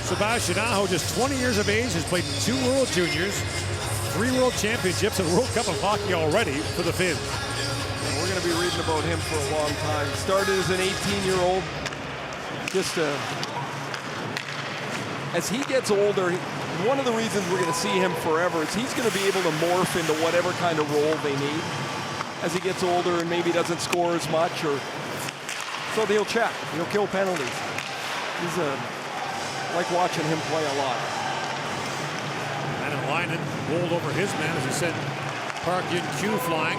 Sebastian Aho, just 20 years of age, has played in 2 World Juniors, 3 World Championships, and World Cup of Hockey already for the Finns. And we're going to be reading about him for a long time. Started as an 18-year-old. As he gets older, one of the reasons we're going to see him forever is he's going to be able to morph into whatever kind of role they need. As he gets older and maybe doesn't score as much, so he'll check. He'll kill penalties. He's like watching him play a lot. And Leinen rolled over his man as he sent Park Yun-Kyu flying.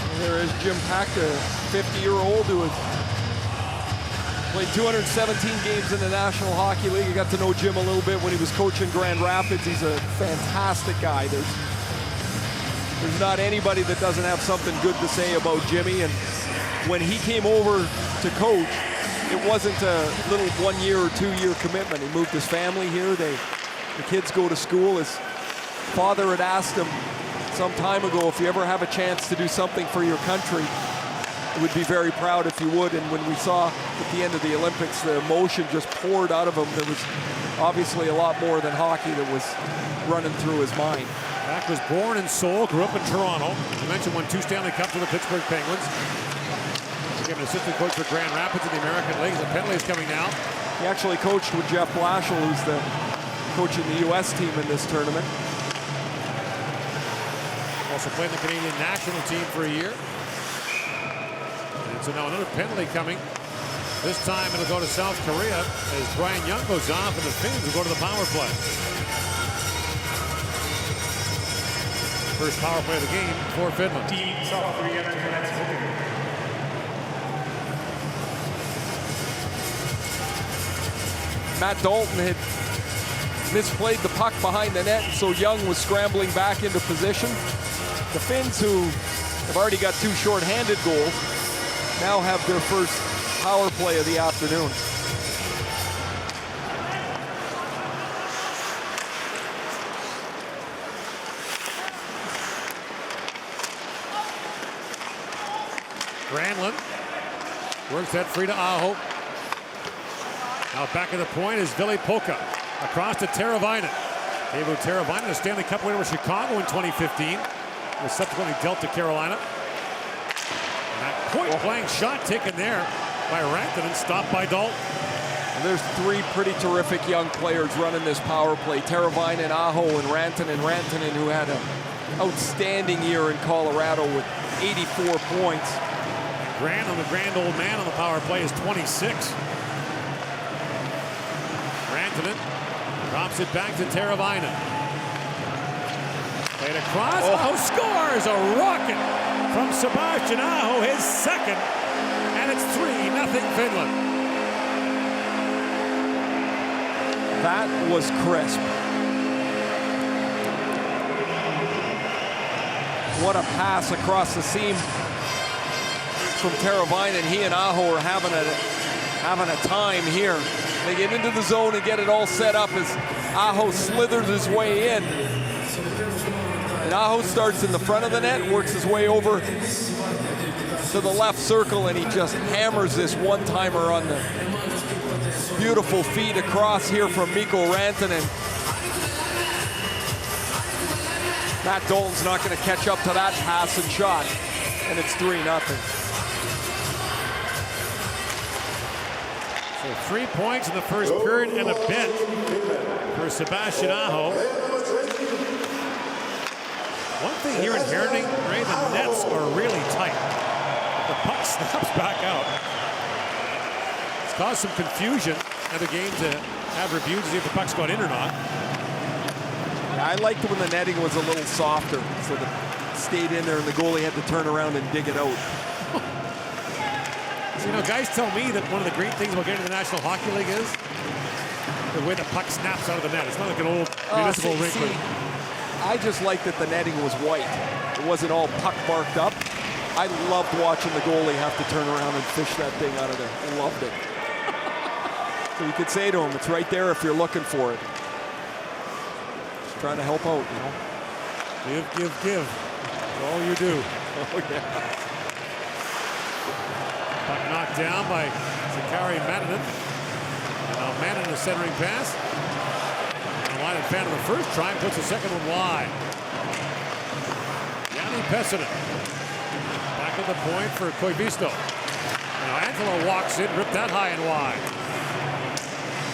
And there is Jim Pack, a 50-year-old who has played 217 games in the National Hockey League. I got to know Jim a little bit when he was coaching Grand Rapids. He's a fantastic guy. There's not anybody that doesn't have something good to say about Jimmy. And when he came over to coach, it wasn't a little 1 year or 2 year commitment. He moved his family here. The kids go to school. His father had asked him some time ago, if you ever have a chance to do something for your country, would be very proud if you would. And when we saw at the end of the Olympics, the emotion just poured out of him. There was obviously a lot more than hockey that was running through his mind. Pack was born in Seoul, grew up in Toronto. As I mentioned, won 2 Stanley Cups with the Pittsburgh Penguins. Became an assistant coach for Grand Rapids in the American League. The penalty is coming now. He actually coached with Jeff Blashill, who's the coach of the U.S. team in this tournament. Also played in the Canadian national team for a year. So now another penalty coming. This time it'll go to South Korea as Brian Young goes off and the Finns will go to the power play. First power play of the game for Finland. South Korea to the next booking. Matt Dalton had misplayed the puck behind the net, and so Young was scrambling back into position. The Finns, who have already got 2 shorthanded goals, now have their first power play of the afternoon. Granlund works that free to Aho. Now back at the point is Ville Pukka. Across to Teravainen. Teuvo Teravainen, a Stanley Cup winner with Chicago in 2015. Was subsequently dealt to Carolina. And that point-blank shot taken there by Rantanen, stopped by Dalton. And there's 3 pretty terrific young players running this power play. Teravainen, Aho, and Rantanen. Rantanen, who had a outstanding year in Colorado with 84 points. Grant on the grand old man on the power play is 26. Rantanen drops it back to Teravainen. Played across. Oh, scores a rocket from Sebastian Aho, his second. And it's 3-0 Finland. That was crisp. What a pass across the seam from Teravainen. He and Aho are having a time here. They get into the zone and get it all set up as Aho slithers his way in. And Aho starts in the front of the net, works his way over to the left circle, and he just hammers this one-timer on the beautiful feed across here from Mikko Rantanen. Matt Dolan's not going to catch up to that pass and shot, and it's 3-0. So 3 points in the first period and a bit for Sebastian Aho. One thing here in Herning, Ray, the nets are really tight. The puck snaps back out. It's caused some confusion in the game to have reviews to see if the puck's gone in or not. Yeah, I liked it when the netting was a little softer, so it stayed in there and the goalie had to turn around and dig it out. So, you know, guys tell me that one of the great things about getting to the National Hockey League is the way the puck snaps out of the net. It's not like an old municipal rink. I just liked that the netting was white. It wasn't all puck marked up. I loved watching the goalie have to turn around and fish that thing out of there. I loved it. So you could say to him, it's right there if you're looking for it. Just trying to help out, you know. Give. That's all you do. Oh, yeah. Puck knocked down by Sakari Matanen. And now Matanen, a centering pass. And a line and fan of the first try, puts the second one wide. Yanni Pessinen. Back at the point for Koivisto. Now Angelo walks in, ripped that high and wide.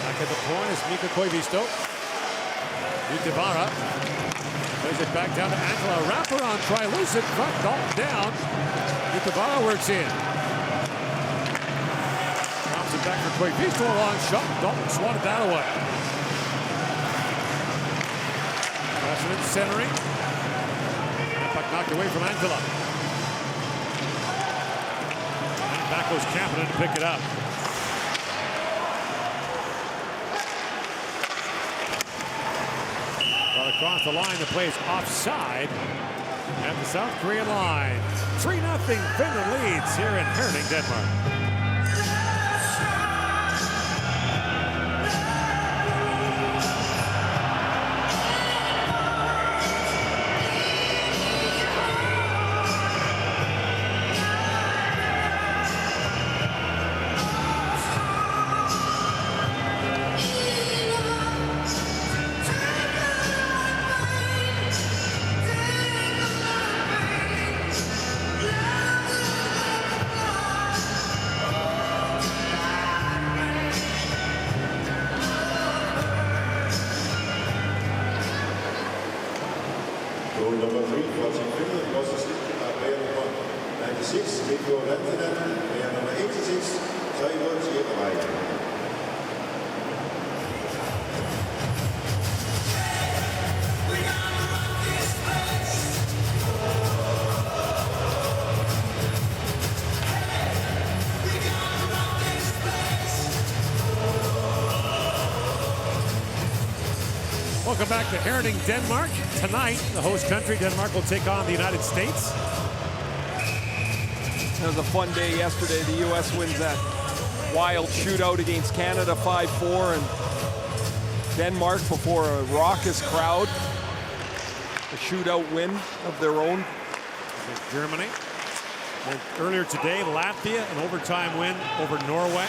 Back at the point is Mika Koivisto. Utevara plays it back down to Angelo. Wraparound try, loose in front, Dalton down. Utevara works in. Drops it back for Koivisto, a long shot. Dalton swatted that away. Pessinen centering. Puck knocked away from Angelo. Back goes Kapanen to pick it up. Brought across the line, the play is offside at the South Korean line. 3-0 Finland leads here in Herning, Denmark. Goal number 3 for Team Finland was assisted by player number 96, Mikko Rantanen, player number 86, Taivo Teravainen. Welcome back to Herning, Denmark. Tonight, the host country, Denmark, will take on the United States. It was a fun day yesterday. The U.S. wins that wild shootout against Canada 5-4, and Denmark, before a raucous crowd, a shootout win of their own. Against Germany. And earlier today, Latvia, an overtime win over Norway.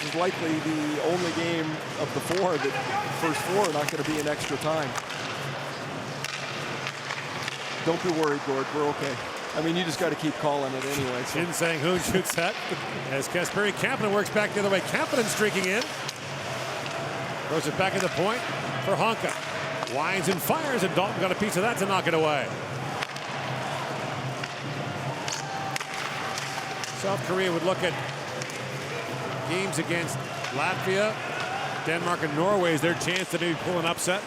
Is likely the only game of the four that the first four are not going to be in extra time. Don't be worried, Gord. We're okay. I mean, you just got to keep calling it anyway. So. Shin Sang-hoon shoots that as Kasperi Kapanen works back the other way. Kapanen streaking in. Throws it back at the point for Honka. Winds and fires, and Dalton got a piece of that to knock it away. South Korea would look at games against Latvia, Denmark, and Norway as their chance to maybe pull an upset.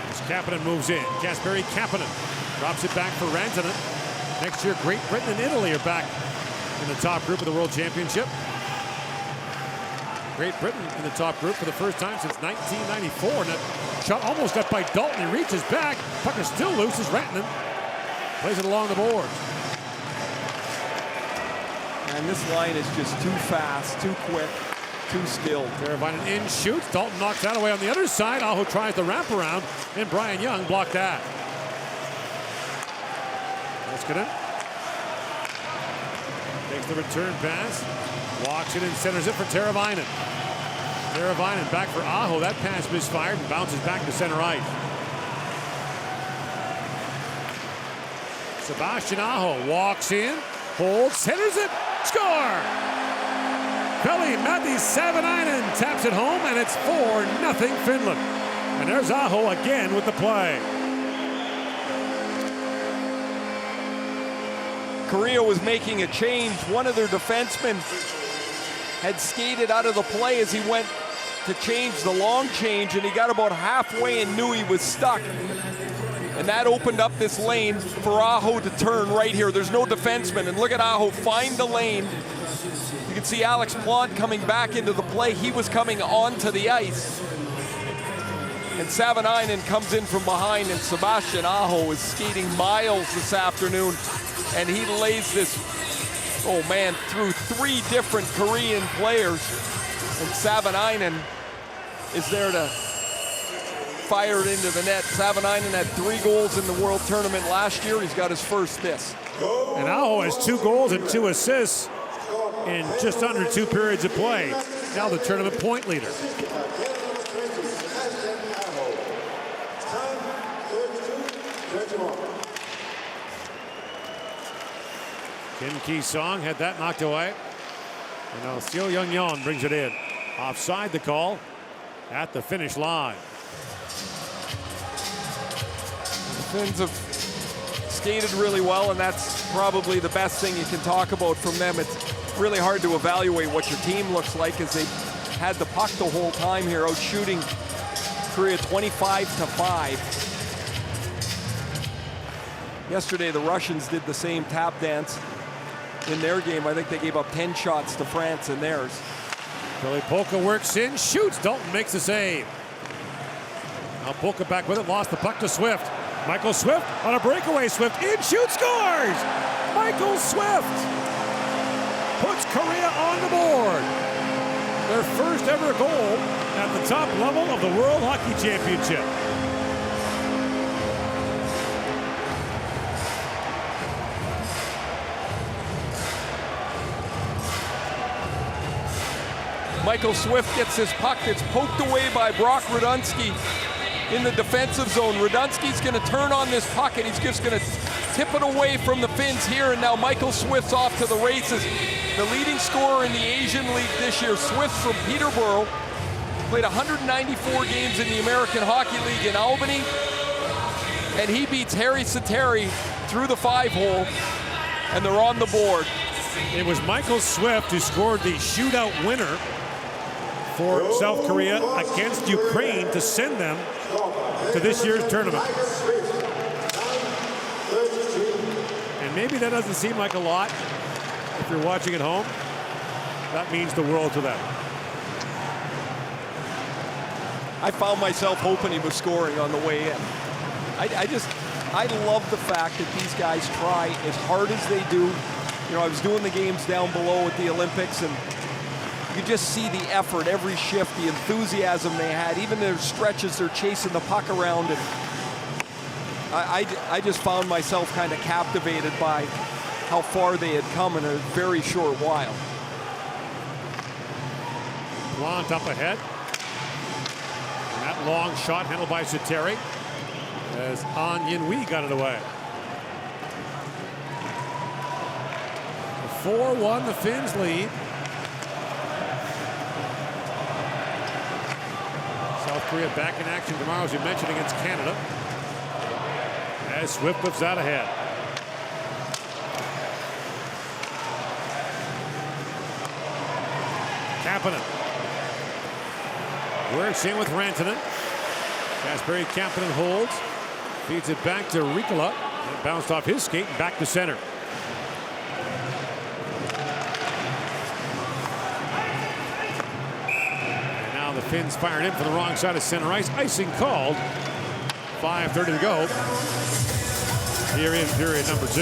As Kapanen moves in, Kasperi Kapanen drops it back for Rantanen. Next year, Great Britain and Italy are back in the top group of the World Championship. Great Britain in the top group for the first time since 1994. And that shot almost up by Dalton. He reaches back. Puck is still loose as Rantanen plays it along the boards. And this line is just too fast, too quick, too skilled. Teravainen in, shoots. Dalton knocks that away on the other side. Aho tries the wraparound, and Brian Young blocked that. Koskinen takes the return pass, walks it and centers it for Teravainen. Teravainen back for Aho. That pass misfired and bounces back to center ice. Sebastian Aho walks in, holds, centers it, score! Veli-Matti Savanainen taps it home, and it's 4-0 Finland. And there's Aho again with the play. Korea was making a change. One of their defensemen had skated out of the play as he went to change the long change, and he got about halfway and knew he was stuck. And that opened up this lane for Aho to turn right here. There's no defenseman, and look at Aho find the lane. You can see Alex Plante coming back into the play. He was coming onto the ice. And Savanainen comes in from behind, and Sebastian Aho is skating miles this afternoon. And he lays this, oh man, through 3 different Korean players. And Savanainen is there to fire it into the net. Savanainen had 3 goals in the World Tournament last year. He's got his first this. And Aho has 2 goals and 2 assists in just under 2 periods of play. Now the tournament point leader. Kim Ki-song had that knocked away. And now Seo Young-yeon brings it in. Offside the call at the finish line. The Finns have skated really well, and that's probably the best thing you can talk about from them. It's really hard to evaluate what your team looks like as they had the puck the whole time here, out shooting Korea 25-5. Yesterday, the Russians did the same tap dance in their game. I think they gave up 10 shots to France in theirs. Billy Polka works in, shoots. Dalton makes the save. Now Polka back with it, lost the puck to Swift. Michael Swift on a breakaway. Swift in, shoots, scores! Michael Swift puts Korea on the board. Their first ever goal at the top level of the World Hockey Championship. Michael Swift gets his puck. It's poked away by Brock Radunsky in the defensive zone. Radunsky's going to turn on this puck, and he's just going to tip it away from the Finns here. And now Michael Swift's off to the races. The leading scorer in the Asian League this year, Swift from Peterborough, played 194 games in the American Hockey League in Albany, and he beats Harry Sateri through the 5-hole, and they're on the board. It was Michael Swift who scored the shootout winner for South Korea against Ukraine to send them to this year's tournament. And maybe that doesn't seem like a lot if you're watching at home. That means the world to them. I found myself hoping he was scoring on the way in. I love the fact that these guys try as hard as they do. You know, I was doing the games down below at the Olympics, and you just see the effort every shift, the enthusiasm they had. Even their stretches, they're chasing the puck around. And I just found myself kind of captivated by how far they had come in a very short while. Plante up ahead. And that long shot handled by Sateri as Han Yin-Wei got it away. 4-1, the Finns lead. Korea back in action tomorrow, as you mentioned, against Canada. As Swift whips out ahead. Kapanen. Works in with Rantanen. Kasperi Kapanen holds. Feeds it back to Riikola. It bounced off his skate and back to center. And now the Finns fired in for the wrong side of center ice. Icing called. 5:30 to go here in period number 2.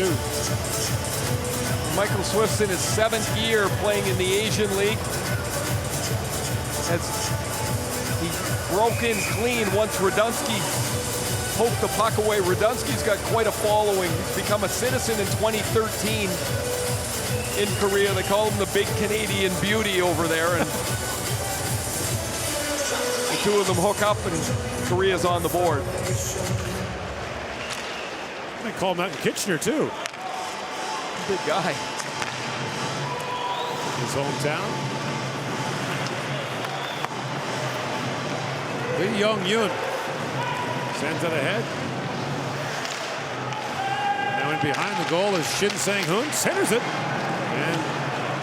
Michael Swift's in his 7th year playing in the Asian League. He broke in clean once Radunski poked the puck away. Radunski's got quite a following. He's become a citizen in 2013 in Korea. They call him the big Canadian beauty over there. And the two of them hook up and Korea's on the board. They call him that in Kitchener too. Big guy. His hometown. Lee Young-Yun sends it ahead. Now in behind the goal is Shin Sang-hoon. Centers it. And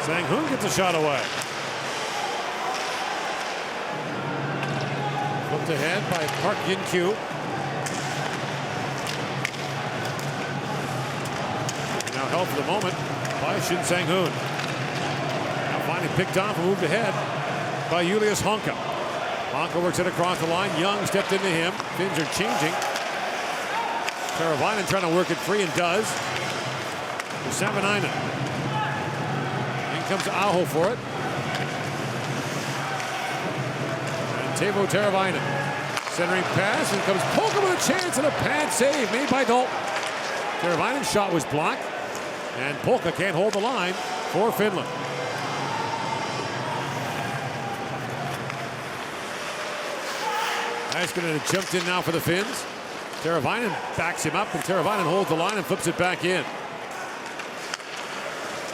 Sang-hoon gets a shot away. Flipped ahead by Park Yin-kyu. Now held for the moment by Shin Sang-hoon. Now finally picked off and moved ahead by Julius Honka. Honka works it across the line. Young stepped into him. Finns are changing. Teravainen trying to work it free and does. Savanainen. In comes Aho for it. And Teuvo Teravainen. Centering pass, and comes Polka with a chance and a pad save made by Dalton. Teravainen's shot was blocked, and Polka can't hold the line for Finland. Heiskanen had jumped in now for the Finns. Teravainen backs him up, and Teravainen holds the line and flips it back in.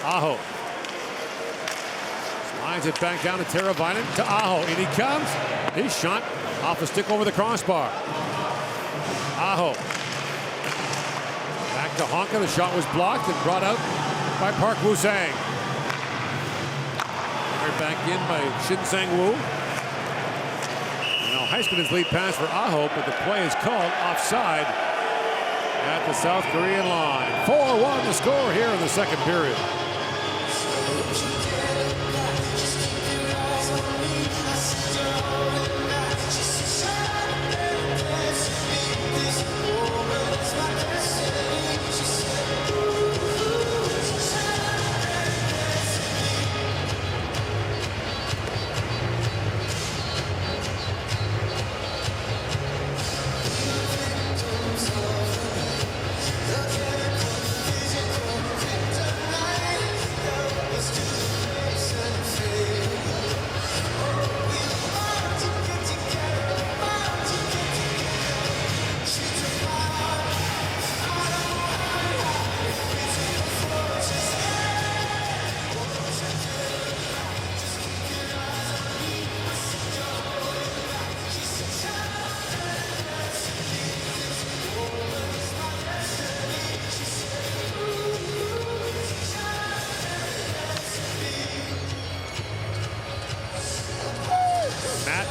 Aho. Slides it back down to Teravainen, to Aho. In he comes. His shot off the stick over the crossbar. Aho. Back to Honka. The shot was blocked and brought out by Park Woo-sang. Back in by Shin Sang-woo. Now Heiskanen's lead pass for Aho, but the play is called offside at the South Korean line. 4-1 the score here in the second period.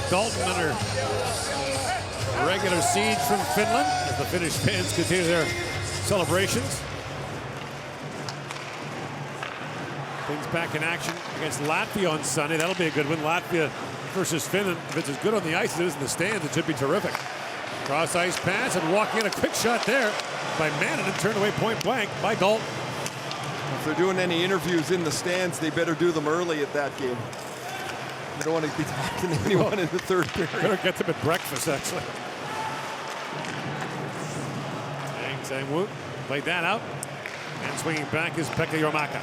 Dalton under regular siege from Finland as the Finnish fans continue their celebrations. Finns back in action against Latvia on Sunday. That'll be a good one. Latvia versus Finland. If it's as good on the ice as it is in the stands, it should be terrific. Cross ice pass and walking in a quick shot there by Manning, turned away point blank by Dalton. If they're doing any interviews in the stands, they better do them early at that game. You don't want to be talking to anyone in the third period. Better get them at breakfast, actually. Sang-woo played that out. And swinging back is Pekka Jormaka.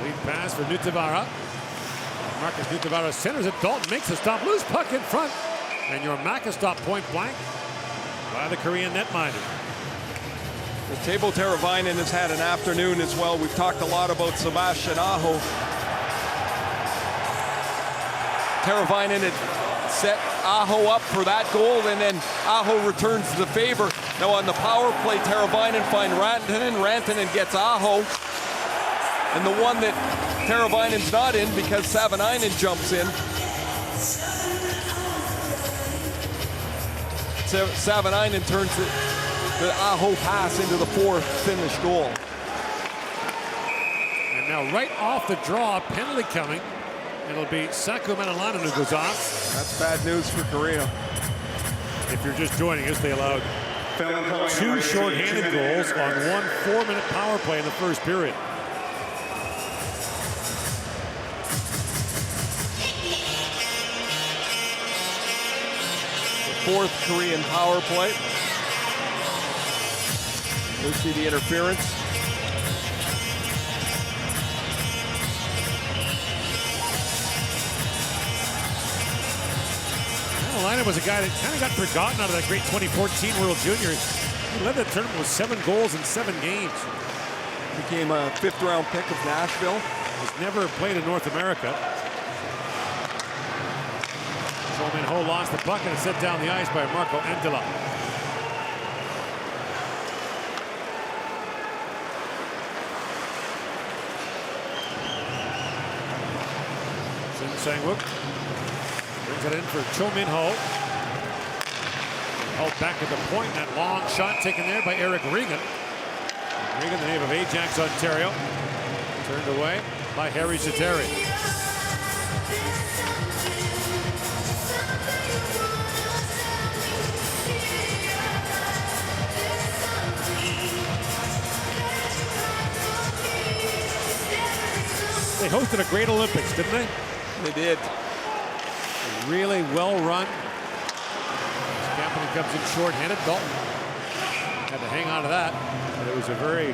Lead pass for Nytavara. Marcus Nytavara centers it. Dalton makes the stop. Loose puck in front. And Jormaka stopped point blank by the Korean netminder. Teuvo Teravainen has had an afternoon as well. We've talked a lot about Sebastian Aho. Teravainen had set Aho up for that goal, and then Aho returns the favor. Now on the power play, Teravainen finds Rantanen. Rantanen gets Aho. And the one that Teravainen's not in because Savanainen jumps in. Savanainen turns the Aho pass into the fourth Finnish goal. And now right off the draw, penalty coming. It'll be Saku Manalainen who goes off. That's bad news for Korea. If you're just joining us, they allowed 2 shorthanded goals on 1 4-minute power play in the first period. The fourth Korean power play. We'll see the interference. Manalainen was a guy that kind of got forgotten out of that great 2014 World Juniors. He led that tournament with 7 goals in 7 games. Became a 5th-round pick of Nashville. Has never played in North America. Ho lost the puck and is set down the ice by Marco Antila. Sin Sang-wook brings it in for Cho Min-ho. Held back at the point. That long shot taken there by Eric Regan. Regan, the native of Ajax, Ontario. Turned away by Harry Sateri. They hosted a great Olympics, didn't they? They did. Really well run. This Kapanen comes in short-handed. Dalton had to hang on to that. But it was a very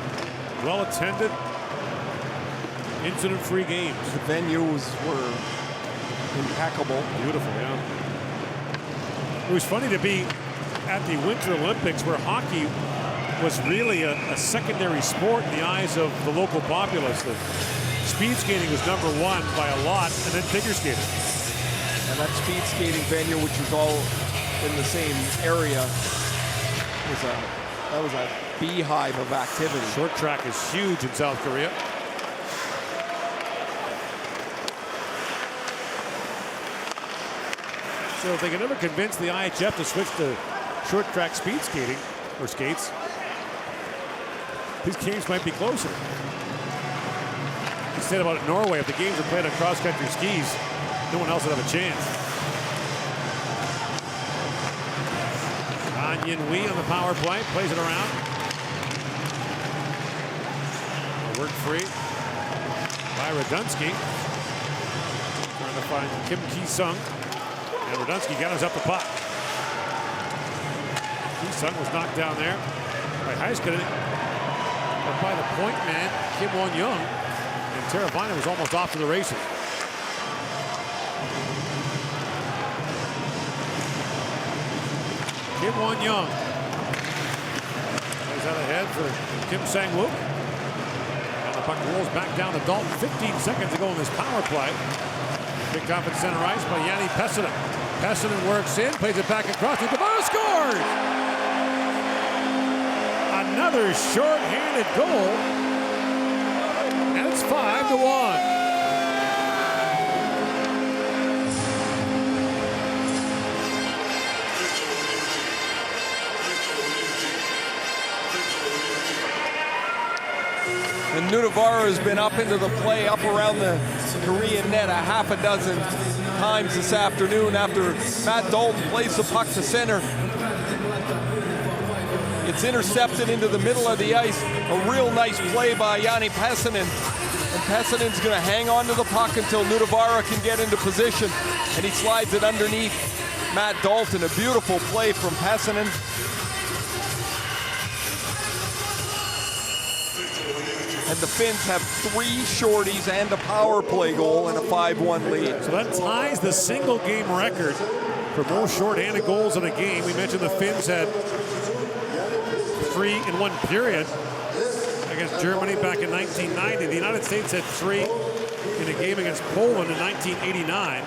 well-attended, incident-free games. The venues were impeccable. Beautiful, yeah. It was funny to be at the Winter Olympics where hockey was really a secondary sport in the eyes of the local populace. The speed skating was #1 by a lot, and then figure skating. And that speed skating venue, which was all in the same area, was a beehive of activity. Short track is huge in South Korea. So if they can ever convince the IIHF to switch to short track speed skating, or skates, these games might be closer. You said about Norway, if the games are played on cross-country skis, no one else would have a chance. An Yin Wee on the power play, plays it around. Work free by Radunsky. Trying to find Kim Ki-sung. And Radunsky gathers up the puck. Ki-sung was knocked down there by Heiskanen. But by the point man, Kim Won-young. And Teravainen was almost off to the races. Kim Won-young. Plays out ahead for Kim Sang-wook. And the puck rolls back down to Dalton. 15 seconds to go in this power play. Picked off at center ice by Jani Pessonen. Pessonen works in, plays it back across. Tavares scores! Another short-handed goal. And it's 5-1. And Nunavara has been up into the play, up around the Korean net a half a dozen times this afternoon after Matt Dalton plays the puck to center. It's intercepted into the middle of the ice. A real nice play by Jani Pessonen. And Pessinen's going to hang on to the puck until Nunavara can get into position. And he slides it underneath Matt Dalton. A beautiful play from Pessonen. And the Finns have 3 shorties and a power play goal and a 5-1 lead. So that ties the single game record for most short-handed goals in a game. We mentioned the Finns had 3 in one period against Germany back in 1990. The United States had 3 in a game against Poland in 1989.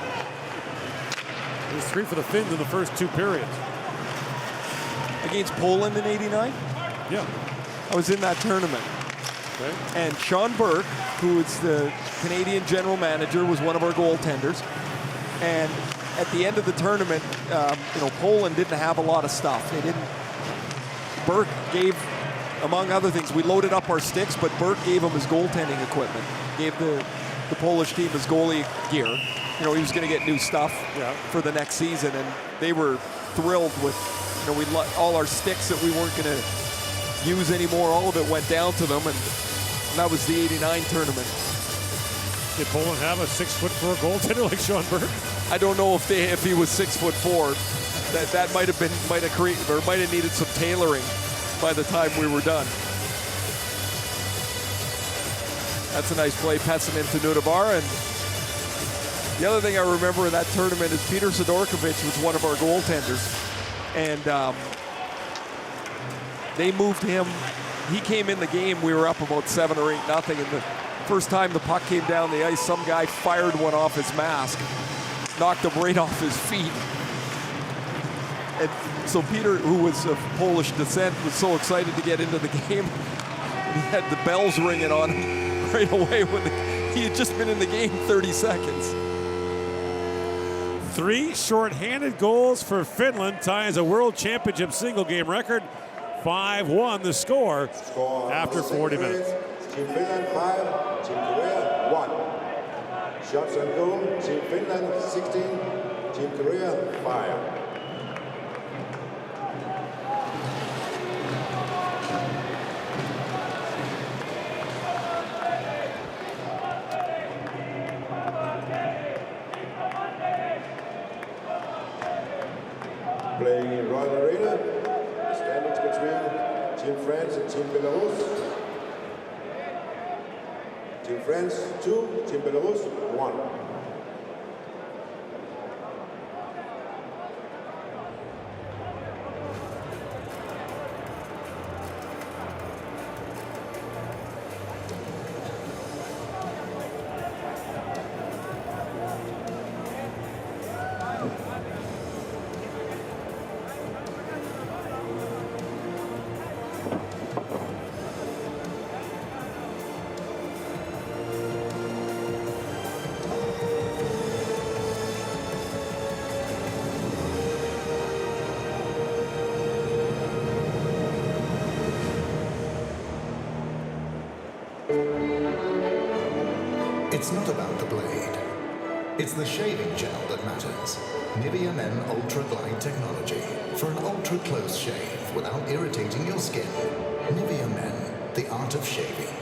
There's 3 for the Finns in the first 2 periods. Against Poland in '89, Yeah. I was in that tournament. Okay. And Sean Burke, who is the Canadian general manager, was one of our goaltenders. And at the end of the tournament, Poland didn't have a lot of stuff. Burke gave, among other things, we loaded up our sticks, but Burke gave him his goaltending equipment. Gave the Polish team his goalie gear. He was going to get new stuff for the next season, and they were thrilled with, all our sticks that we weren't going to use anymore. All of it went down to them, and that was the '89 tournament. Did Poland have a 6'4" goaltender like Sean Burke? I don't know if he was 6'4". That might have needed some tailoring by the time we were done. That's a nice play, passing into Nudabar. And the other thing I remember in that tournament is Peter Sidorkovich was one of our goaltenders, and they moved him. He came in the game. We were up about 7 or 8-0, and the first time the puck came down the ice, some guy fired one off his mask, knocked him right off his feet. And so Peter, who was of Polish descent, was so excited to get into the game. He had the bells ringing on him right away when he had just been in the game 30 seconds. 3 shorthanded goals for Finland ties a World Championship single game record. 5-1 the score after 40 minutes. Team Finland 5, Team Korea 1. Shots on goal, Team Finland 16, Team Korea 5. Playing in Royal Arena, standings between Team France and Team Belarus. Team France 2, Team Belarus 1. It's not about the blade. It's the shaving gel that matters. Nivea Men Ultra Glide technology for an ultra close shave without irritating your skin. Nivea Men, the art of shaving.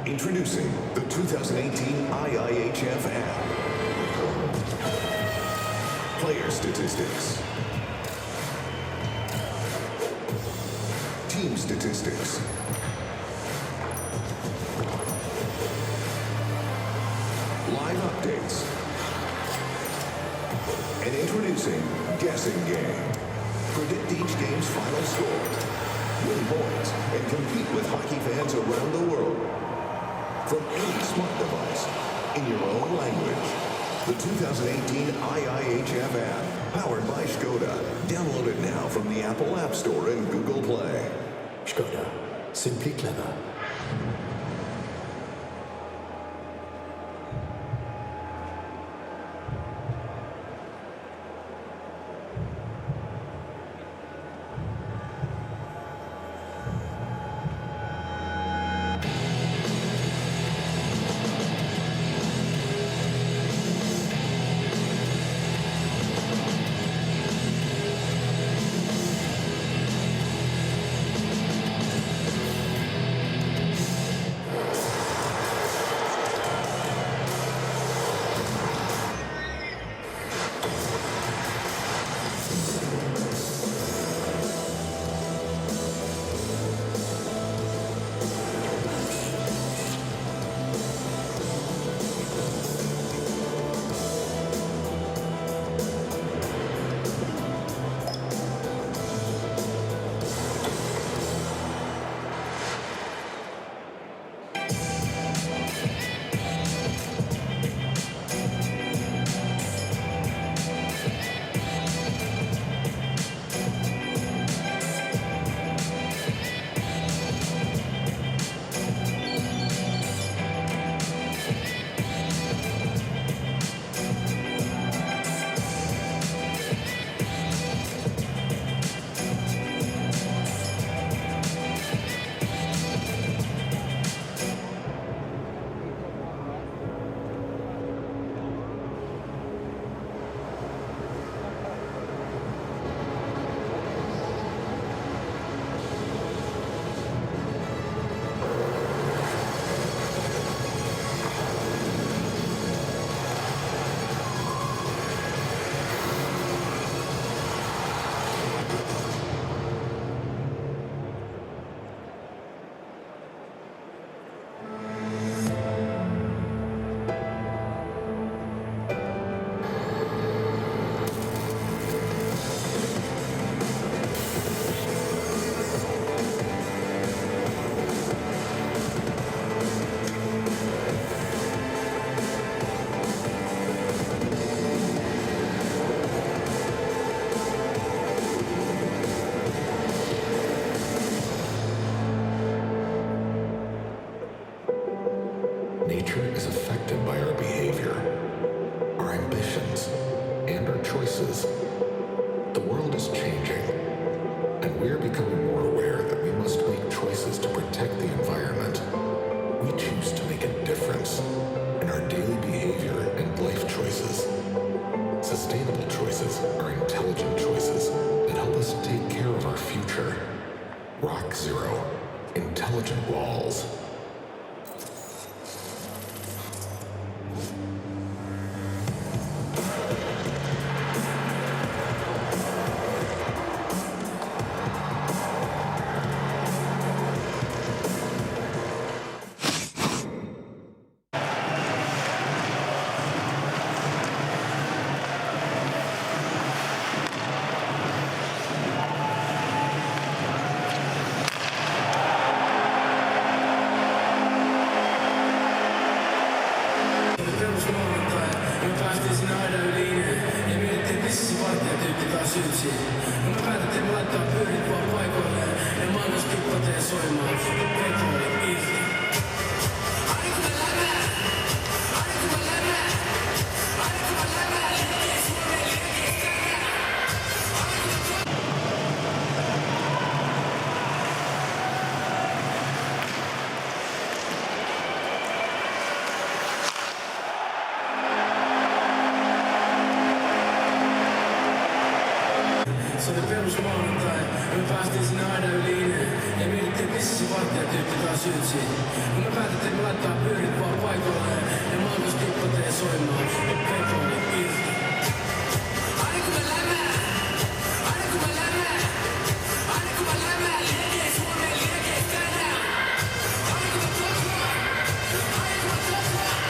Introducing the 2018 IIHF app. Player statistics. Team statistics. Live updates. And introducing Guessing Game. Predict each game's final score. Win points and compete with hockey fans around the world. From any smart device, in your own language. The 2018 IIHF app, powered by Skoda. Download it now from the Apple App Store and Google Play. Skoda, simply clever. choices. The world is changing, and we're becoming more aware that we must make choices to protect the environment. We choose to make a difference in our daily behavior and life choices. Sustainable choices are intelligent choices that help us take care of our future. Rock Zero. Intelligent walls. Så det perusmaanantai, me päästiin sinne Aidayliineen ja mietittiin, missä se vartijatyyppi taas ylsi. No me päätettiin, me laittaa pyörit vaan paikalleen ja maailmassa tippatee soimaan. Petroli irti. Aina kun mä lämään, aina kun mä lämään, aina kun mä lämään, liekee Suomeen, liekee tänään. Aina kun mä totuaan, aina kun mä totuaan.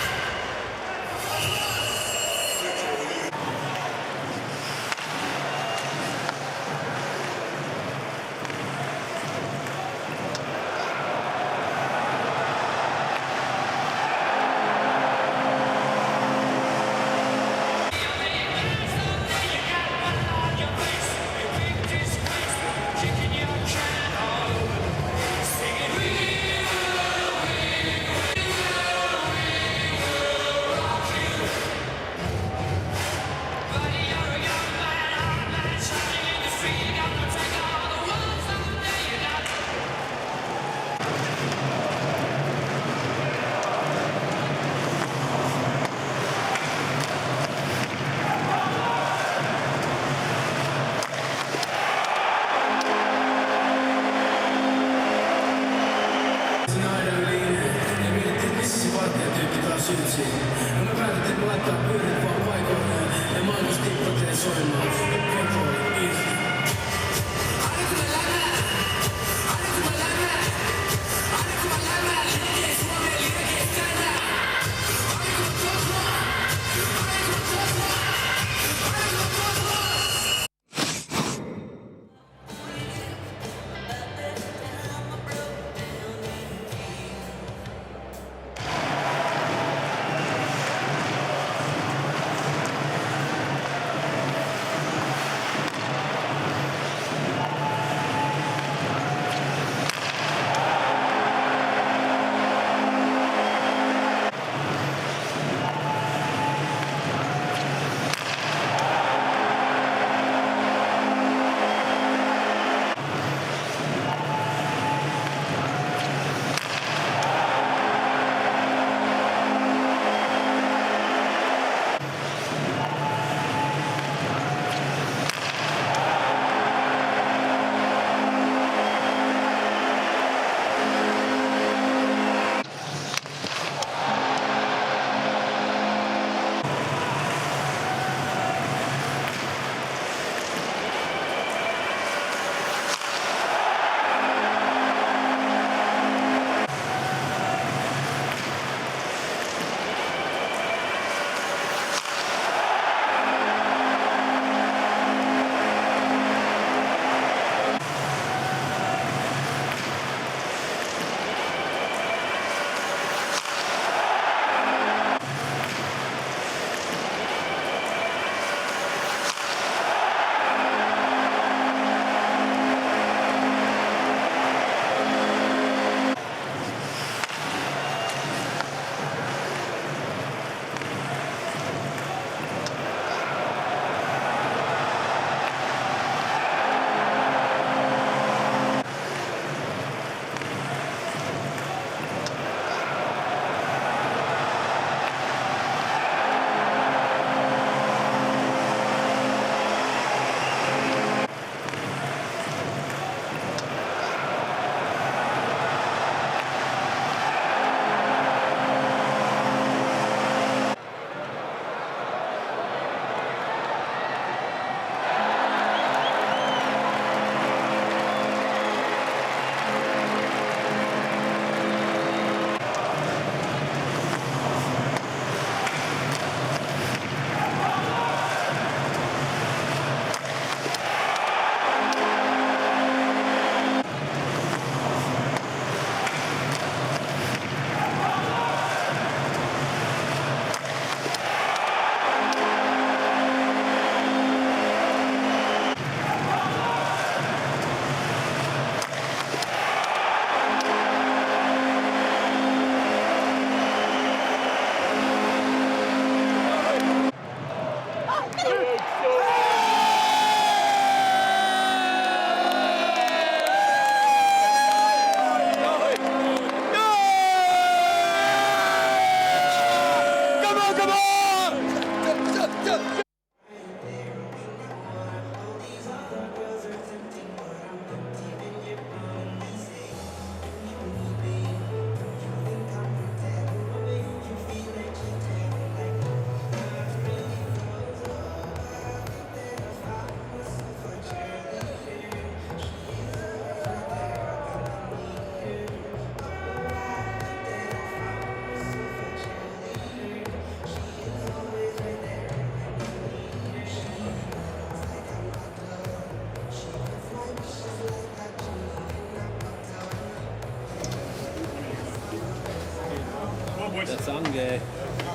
That's Ange.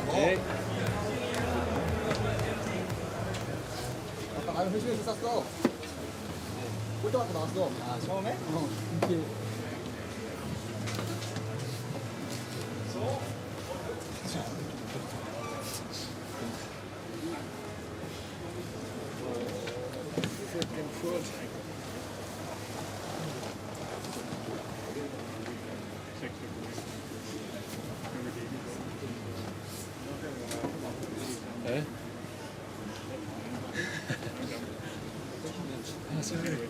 Okay. Eh? That's all right.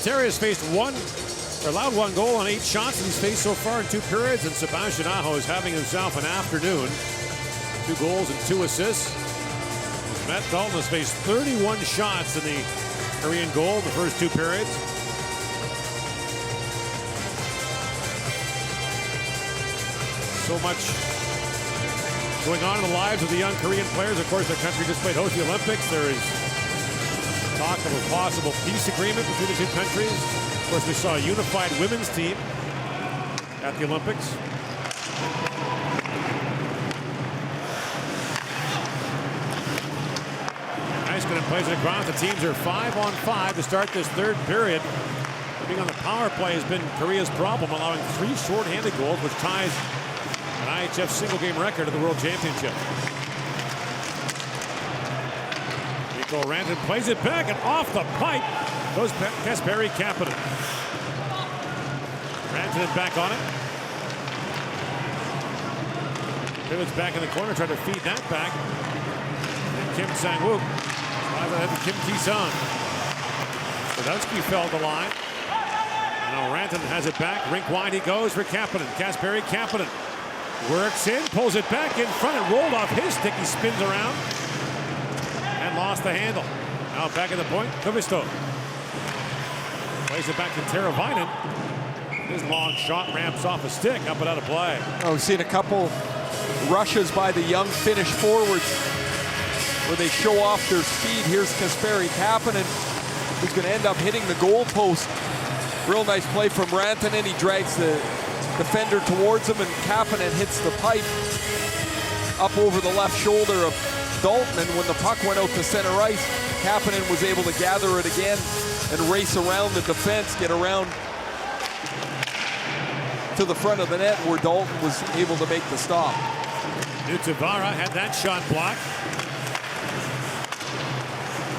Terry has faced allowed one goal on 8 shots that he's faced so far in 2 periods, and Sebastian Aho is having himself an afternoon. 2 goals and 2 assists. Matt Dalton has faced 31 shots in the Korean goal in the first 2 periods. So much going on in the lives of the young Korean players. Of course, their country just played host the Olympics. There is talk of a possible peace agreement between the 2 countries. Of course, we saw a unified women's team at the Olympics. Iceland plays it across. The teams are 5-on-5 to start this 3rd period. Being on the power play has been Korea's problem, allowing 3 shorthanded goals, which ties an IIHF single game record of the World Championship. Ranton plays it back, and off the pipe goes Kasperi Kapanen. Ranton back on it. Pivots back in the corner, trying to feed that back. And Kim Sang-wook drives ahead to Kim Ki-sung. Sadowski fell the line. Now Ranton has it back. Rink wide he goes for Kapanen. Kasperi Kapanen works in, pulls it back in front, and rolled off his stick. He spins around and lost the handle. Now back at the point, Kovisto. Plays it back to Teravainen. His long shot ramps off a stick, up and out of play. Oh, we've seen a couple rushes by the young Finnish forwards where they show off their speed. Here's Kasperi Kapanen, who's going to end up hitting the goal post. Real nice play from Rantanen. He drags the defender towards him, and Kapanen hits the pipe up over the left shoulder of Dalton, and when the puck went out to center ice, Kapanen was able to gather it again and race around the defense, get around to the front of the net where Dalton was able to make the stop. Nutavara had that shot blocked.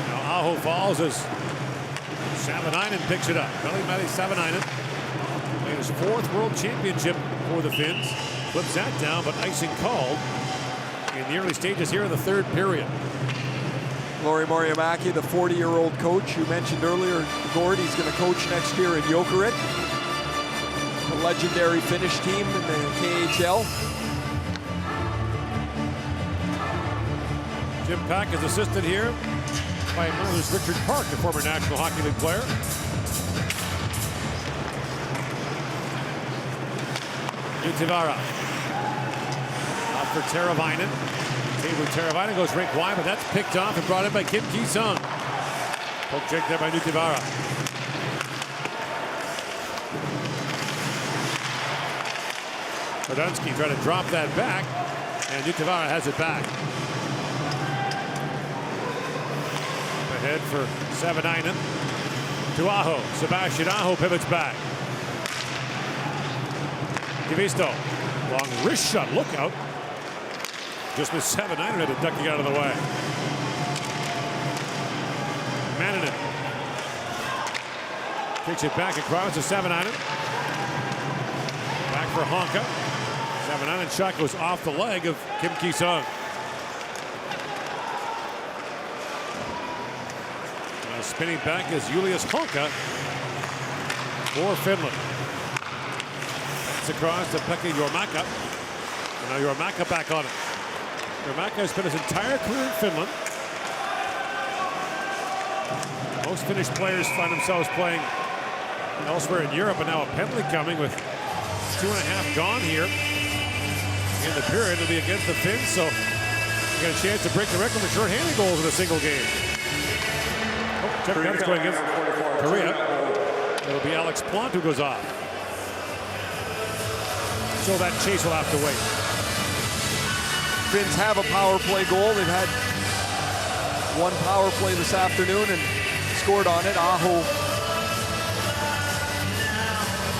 Now Aho falls as Savanainen picks it up. Veli-Matti Savanainen played his 4th World Championship for the Finns. Flips that down, but icing called in the early stages here in the 3rd period. Lori Moriamaki, the 40-year-old coach you mentioned earlier, Gord, he's going to coach next year in Jokerit, the legendary Finnish team in the KHL. Jim Pack is assisted here by Miller's Richard Park, the former National Hockey League player. Utivara. Out for Teravainen. Taylor Teravainen goes rink wide, but that's picked off and brought in by Kim Ki-sung. Poke check there by Utivara. Radunsky trying to drop that back, and Utivara has it back. Ahead for Savanainen. To Aho. Sebastian Aho pivots back. Kivisto. Long wrist shot. Look out. Just missed Savanainen had it ducking out of the way. Maninen. Kicks it back across to Savanainen. Back for Honka. Savanainen shot goes off the leg of Kim Ki-sung. Spinning back is Julius Honka for Finland. That's across to Pekka Jormaka. And now Jormaka back on it. Jormaka has spent his entire career in Finland. Most Finnish players find themselves playing elsewhere in Europe, and now a penalty coming with 2.5 gone here in the period. It'll be against the Finns, so you got a chance to break the record for short-handed goals in a single game. Check that's going against Korea. It'll be Alex Plant who goes off. So that chase will have to wait. Finns have a power play goal. They've had one power play this afternoon and scored on it. Aho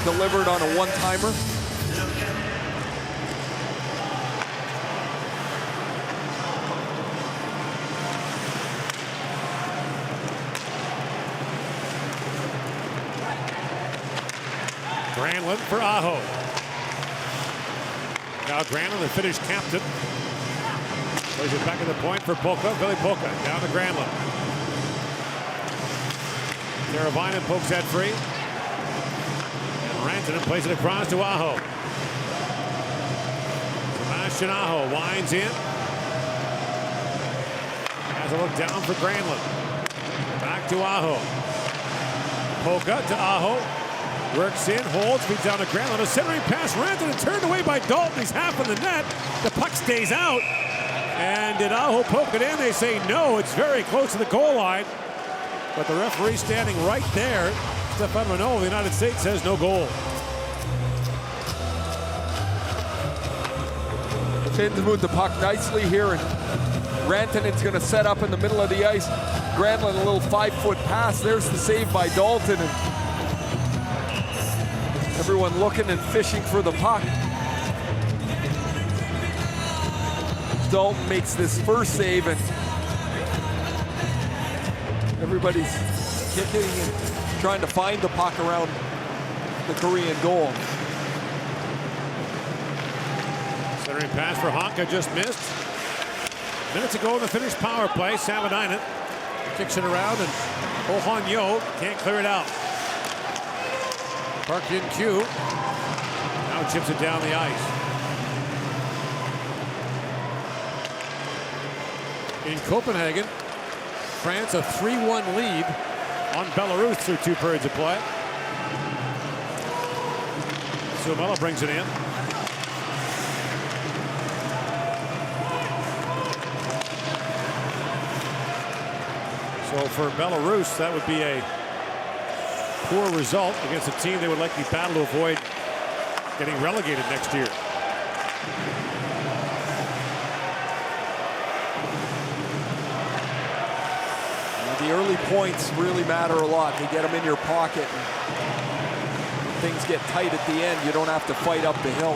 delivered on a one-timer. Granlund for Aho. Now Granlund, the Finnish captain. Plays it back at the point for Polka. Billy Polka down to Granlund. Teravainen pokes that free. And Rantanen plays it across to Aho. Sebastian Aho winds in. Has a look down for Granlund. Back to Aho. Polka to Aho. Works in, holds, feeds down to Granlund. A centering pass, Rantanen turned away by Dalton. He's half in the net. The puck stays out. And did Aho poke it in? They say no. It's very close to the goal line. But the referee standing right there, Stefan Renault of the United States, says no goal. The Finns moved the puck nicely here, and Rantanen's going to set up in the middle of the ice. Granlund, a little 5-foot pass. There's the save by Dalton. And everyone looking and fishing for the puck. Dalton makes this first save, and everybody's kicking and trying to find the puck around the Korean goal. Centering pass for Honka just missed. Minutes ago in the Finnish power play, Savanainen kicks it around, and Oh Han Yo can't clear it out. Park in Q. Now chips it down the ice. In Copenhagen, France a 3-1 lead on Belarus through 2 periods of play. Suomela brings it in. So for Belarus, that would be a poor result against a team they would likely battle to avoid getting relegated next year. The early points really matter a lot. They get them in your pocket. And things get tight at the end. You don't have to fight up the hill.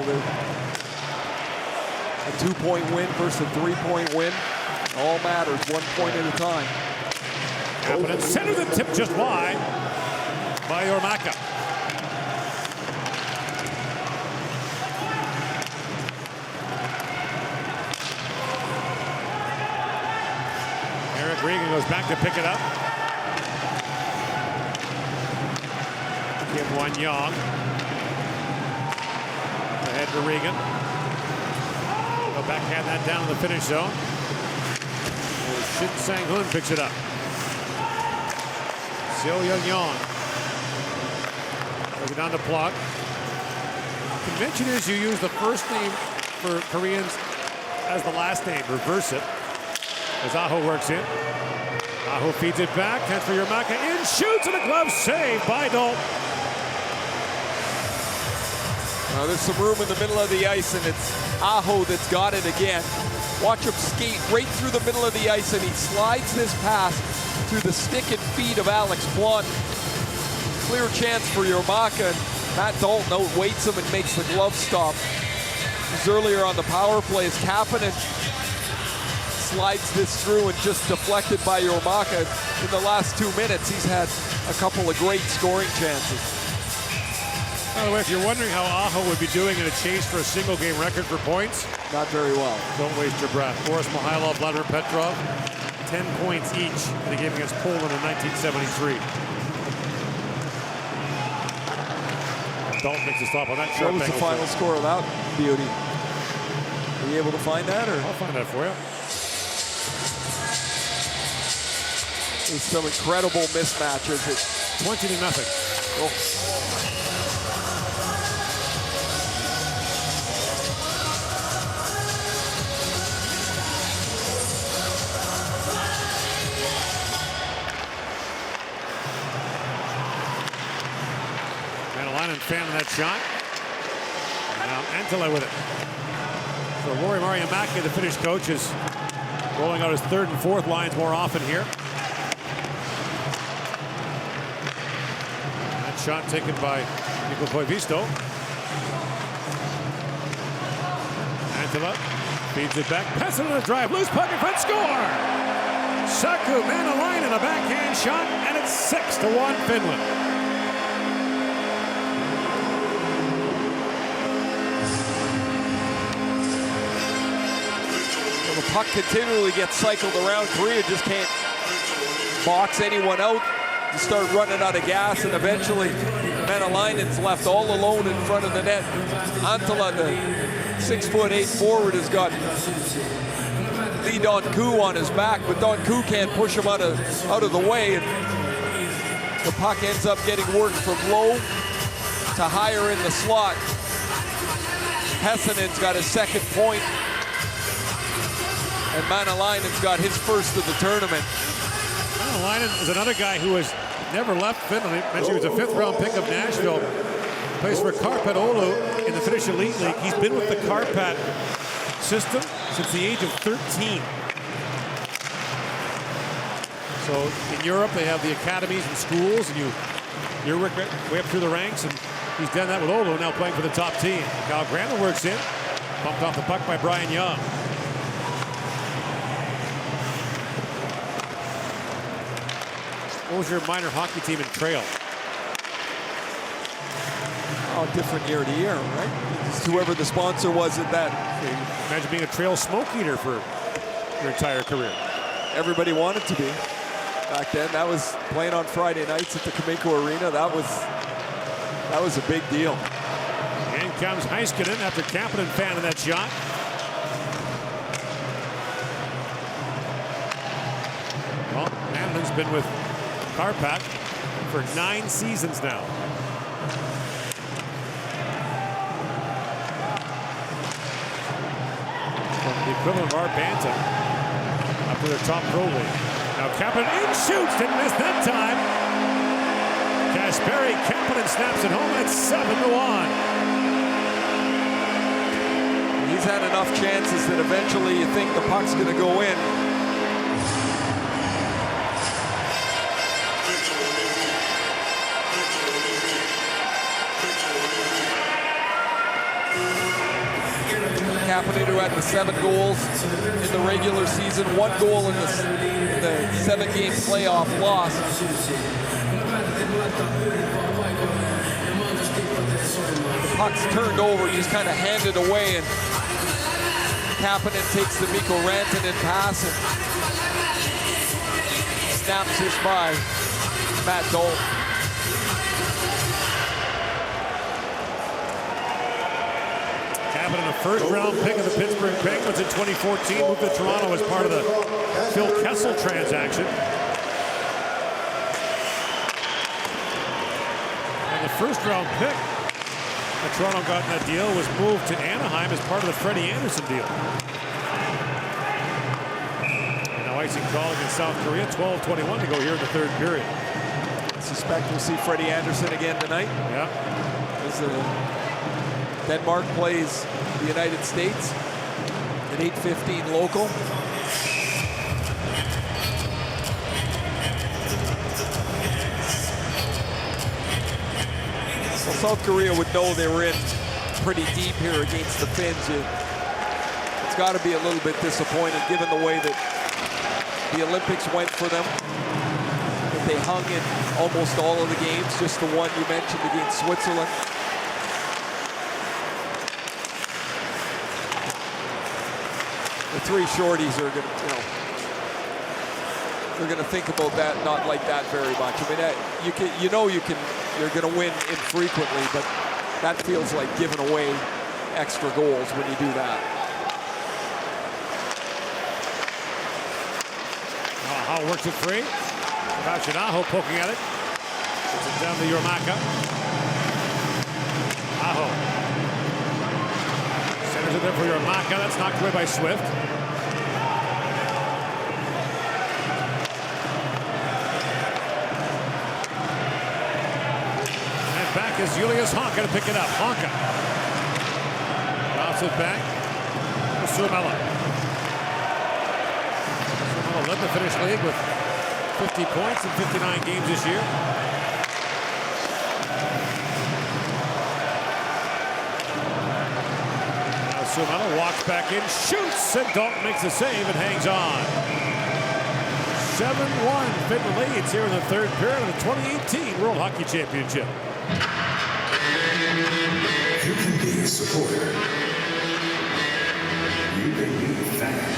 A 2-point win versus a 3-point win. All matters 1 point at a time. Kapanen center the tip just wide by Jormaka. Eric Regan goes back to pick it up. Kim Wanyang. Ahead to Regan. Go backhand that down in the finish zone. Shin Sang-hoon picks it up. Seo Young-yong. Looking down the block. Convention is you use the first name for Koreans as the last name. Reverse it. As Aho works in. Aho feeds it back. Hands for Yermaka. In, shoots, and a glove save by Dalton. Now there's some room in the middle of the ice, and it's Aho that's got it again. Watch him skate right through the middle of the ice, and he slides this pass through the stick and feet of Alex Blunt. Clear chance for Yermaka, and Matt Dalton outweights him and makes the glove stop. As earlier on the power play, as Kapanen slides this through and just deflected by Yermaka. In the last 2 minutes, he's had a couple of great scoring chances. By the way, if you're wondering how Aho would be doing in a chase for a single game record for points, not very well. Don't waste your breath. Boris Mikhailov, Vladimir Petrov, 10 points each in the game against Poland in 1973. Dalton makes a stop on that shot. What was the final score of that beauty? Are you able to find that? Or? I'll find that for you. There's some incredible mismatches. It's 20-0. Oh. Fanning that shot. And now Antila with it. So Rory Mariamaki, the Finnish coach, is rolling out his third and fourth lines more often here. And that shot taken by Mikko Koivisto. Antila feeds it back, passes on the drive, loose puck in front, score! Saku Manalainen, a backhand shot, and it's 6-1 Finland. The puck continually gets cycled around. Korea just can't box anyone out. You start running out of gas, and eventually Manalainen's left all alone in front of the net. Antila, the 6'8" forward, has got Lee Don-Koo on his back, but Don-Koo can't push him out of the way. And the puck ends up getting worked from low to higher in the slot. Hessenen's got his second point. And Manalainen's got his first of the tournament. Manalainen is another guy who has never left Finland. I mentioned he was a fifth-round pick of Nashville. Plays for Karpat Oulu in the Finnish Elite League. He's been with the Karpat system since the age of 13. So in Europe, they have the academies and schools, and you work way up through the ranks, and he's done that with Oulu, now playing for the top team. Kyle Granlund works in. Bumped off the puck by Brian Young. What was your minor hockey team in Trail? Oh, different year to year, right? Just whoever the sponsor was at that. Imagine being a Trail smoke eater for your entire career. Everybody wanted to be back then. That was playing on Friday nights at the Kameko Arena. That was a big deal. In comes Heiskanen after Kapanen fanning that shot. Well, Manman's been with Karpat for 9 seasons now. From the equivalent of our Bantam up to their top pro league. Now Kapanen in, shoots, didn't miss that time. Kasperi Kapanen snaps it home, and it's 7-1. He's had enough chances that eventually you think the puck's going to go in. Kapanen, who had the 7 goals in the regular season, 1 goal in the 7-game playoff loss. The puck's turned over, just kind of handed away, and Kapanen takes the Mikko Rantanen pass and nap assist by Matt Dole. Having a first-round pick of the Pittsburgh Penguins in 2014, moved to Toronto as part of the Phil Kessel transaction. And the first-round pick that Toronto got in that deal was moved to Anaheim as part of the Freddie Anderson deal. And now icing call against South Korea, 12:21 to go here in the third period. I suspect we'll see Freddie Anderson again tonight. Yeah. As Denmark plays the United States at 8:15 local. Well, South Korea would know they were in pretty deep here against the Finns. It's got to be a little bit disappointing given the way that the Olympics went for them. That they hung in almost all of the games, just the one you mentioned against Switzerland. The three shorties are going to, they're going to think about that, not like that very much. I mean, you're going to win infrequently, but that feels like giving away extra goals when you do that. How works it free? Aho poking at it. Gets it down to Yormaka. Aho. Centers it there for Yormaka. That's knocked away by Swift. And back is Julius Honka to pick it up. Honka. Bounces back. Suomela. Suomela led the Finnish league with 50 points in 59 games this year. Now Suomela walks back in, shoots, and Dalton makes the save and hangs on. 7-1 Finland leads here in the third period of the 2018 World Hockey Championship. You can be a supporter. You can be a fan.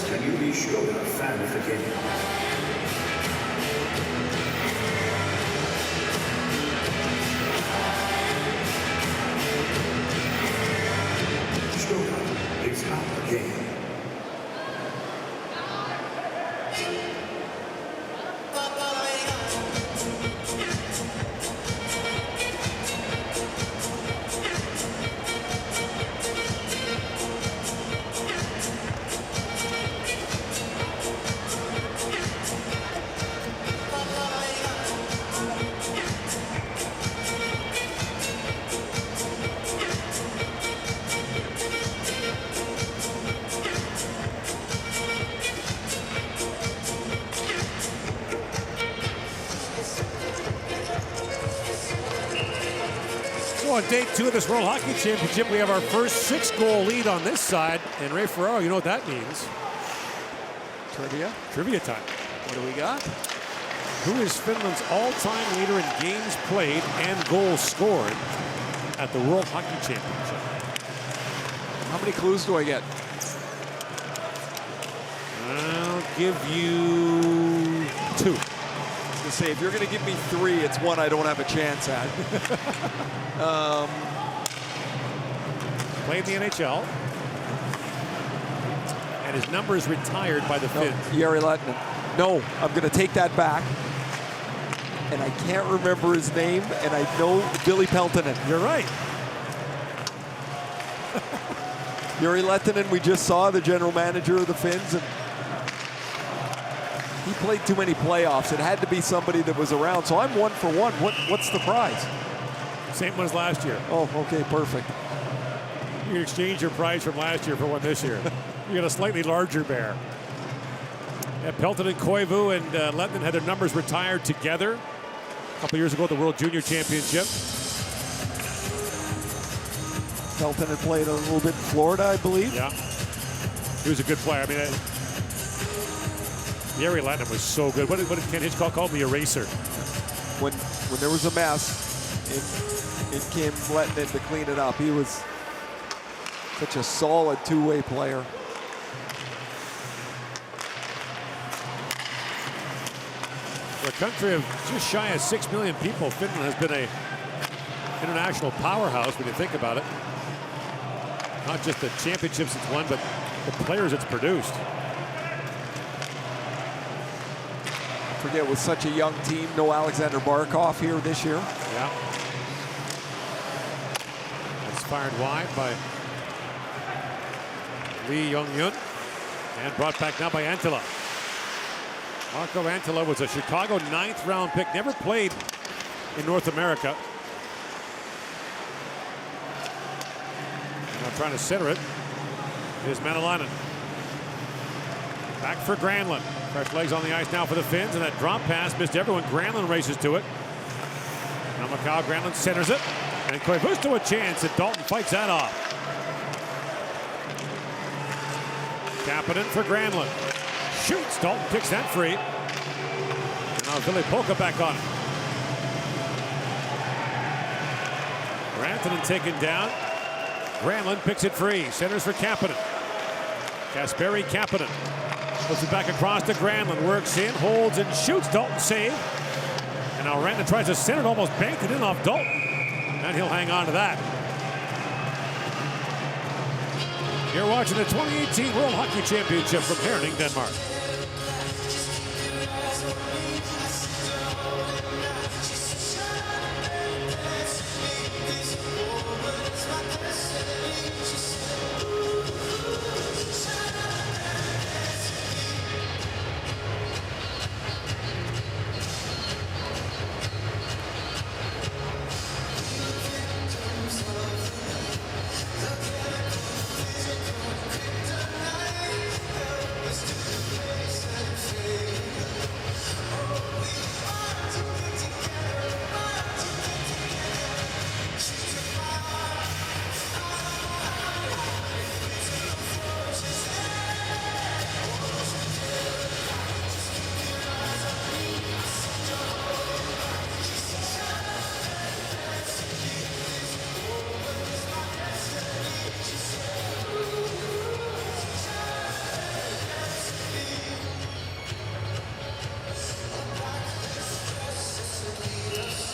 Can you be sure you're a fan of the game? Sure, it's our game. On day 2 of this World Hockey Championship, we have our first 6-goal lead on this side. And Ray Ferraro, you know what that means. Trivia? Trivia time. What do we got? Who is Finland's all-time leader in games played and goals scored at the World Hockey Championship? How many clues do I get? I'll give you 2. To say, if you're going to give me 3, it's one I don't have a chance at. Played in the NHL. And his number is retired by the Finns. Jari Lehtinen. No, I'm going to take that back. And I can't remember his name, and I know Billy Peltonen. You're right. Jari Lehtinen, we just saw, the general manager of the Finns, and he played too many playoffs. It had to be somebody that was around. So I'm 1 for 1. What's the prize? Same one as last year. Oh, okay, perfect. You can exchange your prize from last year for one this year. You got a slightly larger bear. Yeah, Peltonen, Koivu, and Lehtinen had their numbers retired together a couple years ago at the World Junior Championship. Peltonen played a little bit in Florida, I believe. Yeah. He was a good player. I mean, Jari Lehtinen was so good. What did Ken Hitchcock call him? The eraser. When there was a mess, it came Lehtinen to clean it up. He was Such a solid two-way player. For a country of just shy of 6 million people, Finland has been a international powerhouse when you think about it. Not just the championships it's won, but the players it's produced. Forget, with such a young team, no Alexander Barkov here this year. Yeah. It's fired wide by Lee Young-yun and brought back now by Antila. Marco Antila was a Chicago 9th round pick, never played in North America. Now trying to center it is Manalainen. Back for Granlund. Fresh legs on the ice now for the Finns, and that drop pass missed everyone. Granlund races to it. Now Mikhail Granlund centers it, and Koivusto a chance, and Dalton fights that off. Kapanen for Granlund. Shoots, Dalton kicks that free. And now Ville Polka back on it. Rantanen taken down. Granlund picks it free. Centers for Kapanen. Kasperi Kapanen. Puts it back across to Granlund. Works in, holds and shoots. Dalton save. And now Rantanen tries to center it, almost banked it in off Dalton. And he'll hang on to that. You're watching the 2018 World Hockey Championship from Herning, Denmark.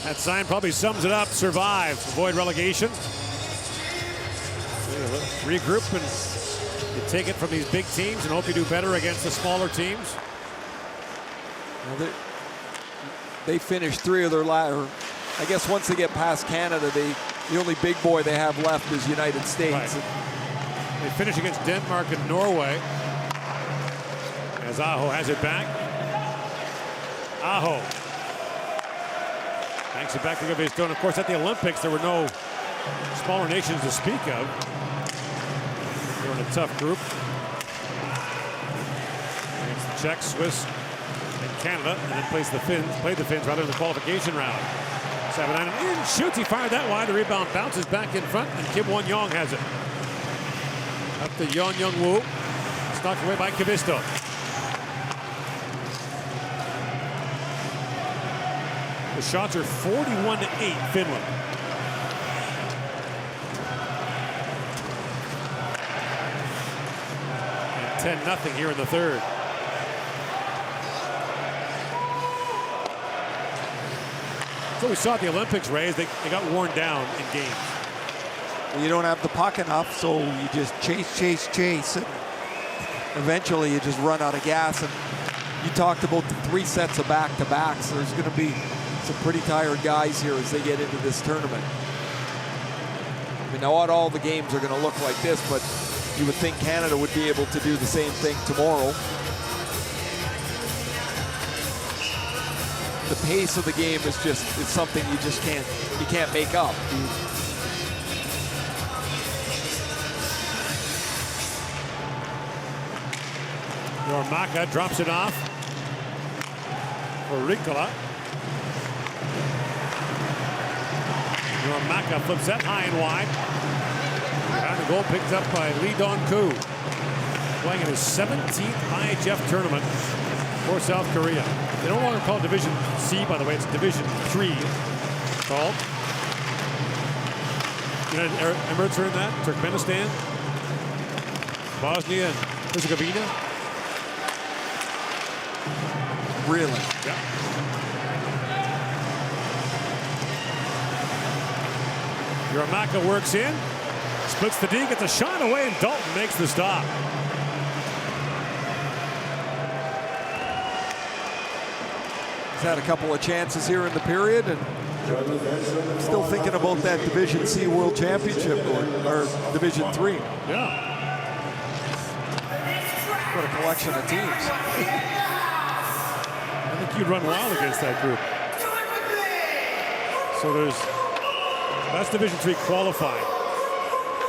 That sign probably sums it up. Survive, avoid relegation. Regroup and you take it from these big teams and hope you do better against the smaller teams. Well, they finished 3 of their last. I guess once they get past Canada, the only big boy they have left is United States. Right. They finish against Denmark and Norway. As Aho has it back. Aho. Banks it back to Gavisto. And of course, at the Olympics, there were no smaller nations to speak of. They were in a tough group. Against the Czechs, Swiss, and Canada. And then played the Finns rather in the qualification round. 7-9 in, shoots, he fired that wide. The rebound bounces back in front, and Kim Won-Young has it. Up to Yeon Young-woo. Knocked away by Gavisto. The shots are 41-8 Finland. And 10-0 here in the third. So we saw at the Olympics, Ray, they got worn down in games. Well, you don't have the puck enough, so you just chase. And eventually you just run out of gas. And you talked about the 3 sets of back-to-backs. There's going to be some pretty tired guys here as they get into this tournament. I mean, not all the games are going to look like this, but you would think Canada would be able to do the same thing tomorrow. The pace of the game is something you just can't make up. Jormaka drops it off for Ricola. Jormaka flips that high and wide. Behind the goal picked up by Lee Dong-koo. Playing in his 17th IIHF tournament for South Korea. They no longer call it Division C, by the way. It's Division 3 called. United Arab Emirates are in that. Turkmenistan. Bosnia and Herzegovina. Really? Yeah. Yermaka works in, splits the D, gets a shot away, and Dalton makes the stop. He's had a couple of chances here in the period, and I'm still thinking about that Division C World Championship or Division 3. Yeah. What a collection of teams. I think you'd run wild against that group. So that's Division 3 qualified.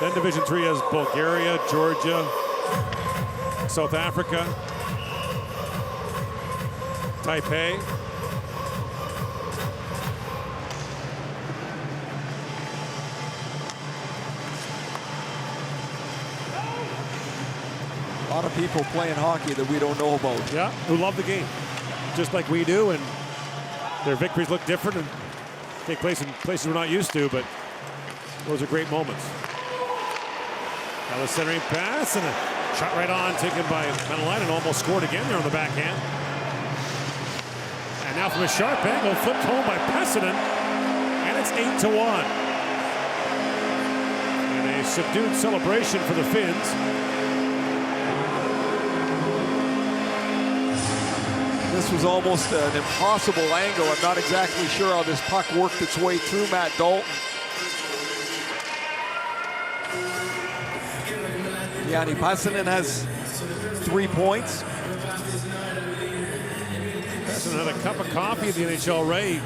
Then Division 3 has Bulgaria, Georgia, South Africa, Taipei. A lot of people playing hockey that we don't know about. Yeah, who love the game, just like we do, and their victories look different and take place in places we're not used to, but those are great moments. Now the centering pass and a shot right on, taken by Menelainen, almost scored again there on the backhand. And now from a sharp angle, flipped home by Pessinen, and it's 8-1. And a subdued celebration for the Finns. This was almost an impossible angle. I'm not exactly sure how this puck worked its way through Matt Dalton. Yanni Pessinen has 3 points. Pessinen had a cup of coffee at the NHL. Ray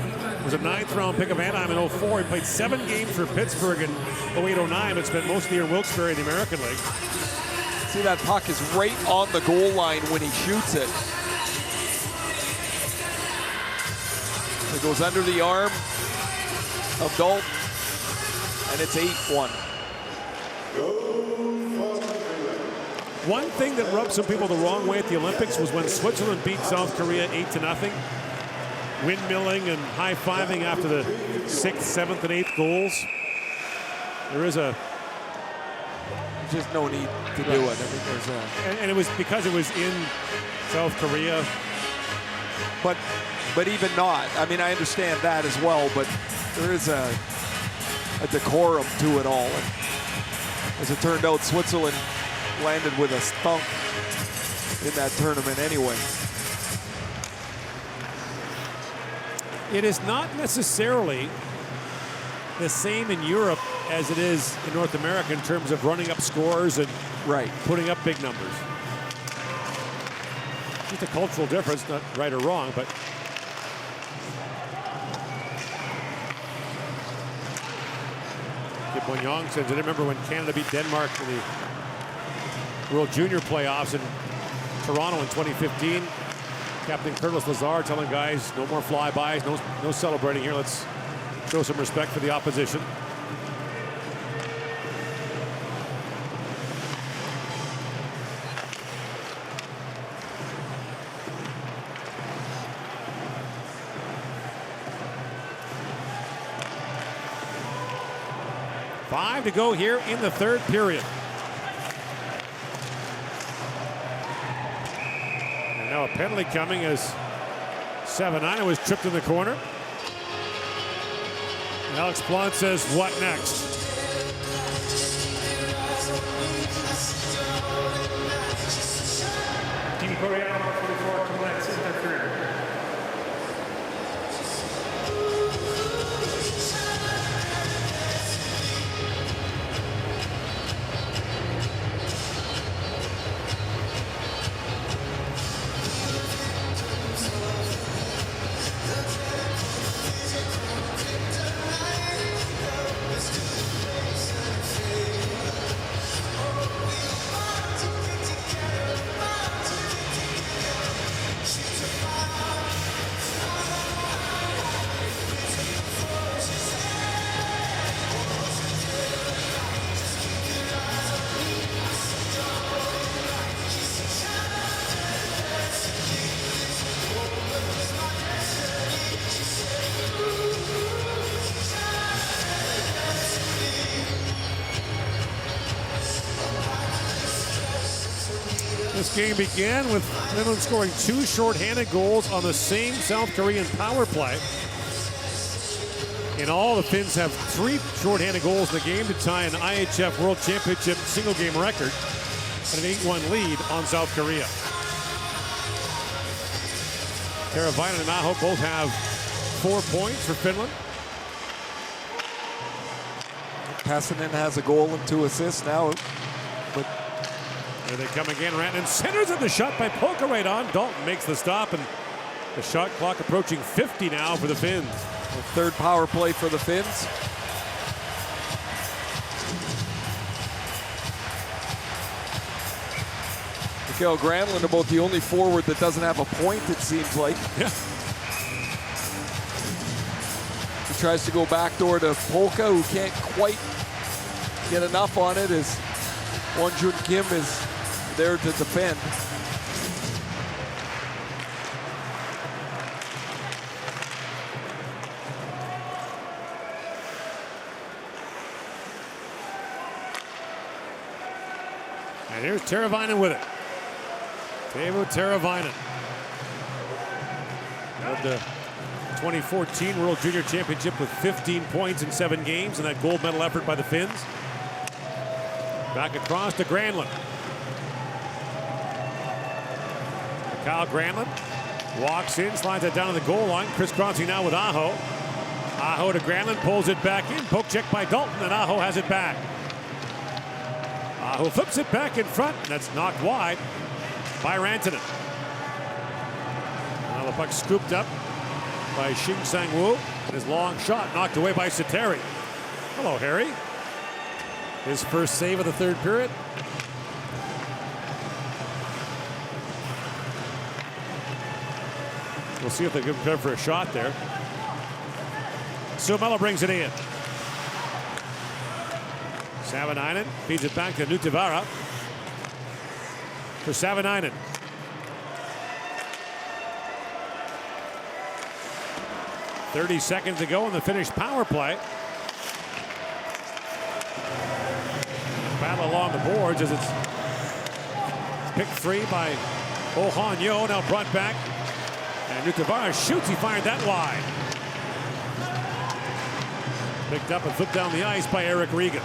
was a 9th round pick of Anaheim in 04. He played 7 games for Pittsburgh in 08-09, but spent most of the year in Wilkes-Barre in the American League. See, that puck is right on the goal line when he shoots it. It goes under the arm of Dalton, and it's 8-1. One thing that rubbed some people the wrong way at the Olympics was when Switzerland beat South Korea 8-0. Windmilling and high-fiving after the 6th, 7th, and 8th goals. There is just no need to do it. I mean, there's and it was because it was in South Korea. But even not. I mean, I understand that as well, but there is a decorum to it all. And as it turned out, Switzerland landed with a stunk in that tournament anyway. It is not necessarily the same in Europe as it is in North America in terms of running up scores and putting up big numbers. Just a cultural difference, not right or wrong, but Young says, I remember when Canada beat Denmark in the World Junior playoffs in Toronto in 2015. Captain Curtis Lazar telling guys, no more flybys, no celebrating here. Let's show some respect for the opposition. Five to go here in the third period. And now a penalty coming as Savanainen was tripped in the corner. And Alex Plante says, what next? Team Korea, 44 minutes interference. This game began with Finland scoring 2 shorthanded goals on the same South Korean power play. In all, the Finns have 3 shorthanded goals in the game to tie an IIHF World Championship single game record and an 8-1 lead on South Korea. Teravainen and Aho both have 4 points for Finland. Passanen has a goal and 2 assists now. But here they come again. Rantanen centers it. The shot by Polka right on. Dalton makes the stop, and the shot clock approaching 50 now for the Finns. The 3rd power play for the Finns. Mikael Granlund about the only forward that doesn't have a point, it seems like. Yeah. He tries to go backdoor to Polka, who can't quite get enough on it as Won Jun Kim is there to defend. And here's Teravainen with it. Teuvo Teravainen. Led the 2014 World Junior Championship with 15 points in 7 games in that gold medal effort by the Finns. Back across to Granlund. Kyle Granlund walks in, slides it down to the goal line, crisscrossing now with Aho. Aho to Granlund, pulls it back in, poke check by Dalton, and Aho has it back. Aho flips it back in front, and that's knocked wide by Rantanen. Now the puck scooped up by Shin Sang-woo, and his long shot knocked away by Sateri. Hello, Harry. His first save of the 3rd period. We'll see if they give him credit for a shot there. Suomela brings it in. Savanainen feeds it back to Nutavara. For Savanainen. .30 seconds to go in the Finnish power play. Battle along the boards as it's picked free by Oh-Han Yo, now brought back. And Nutavara shoots, he fired that wide. Picked up and flipped down the ice by Eric Regan.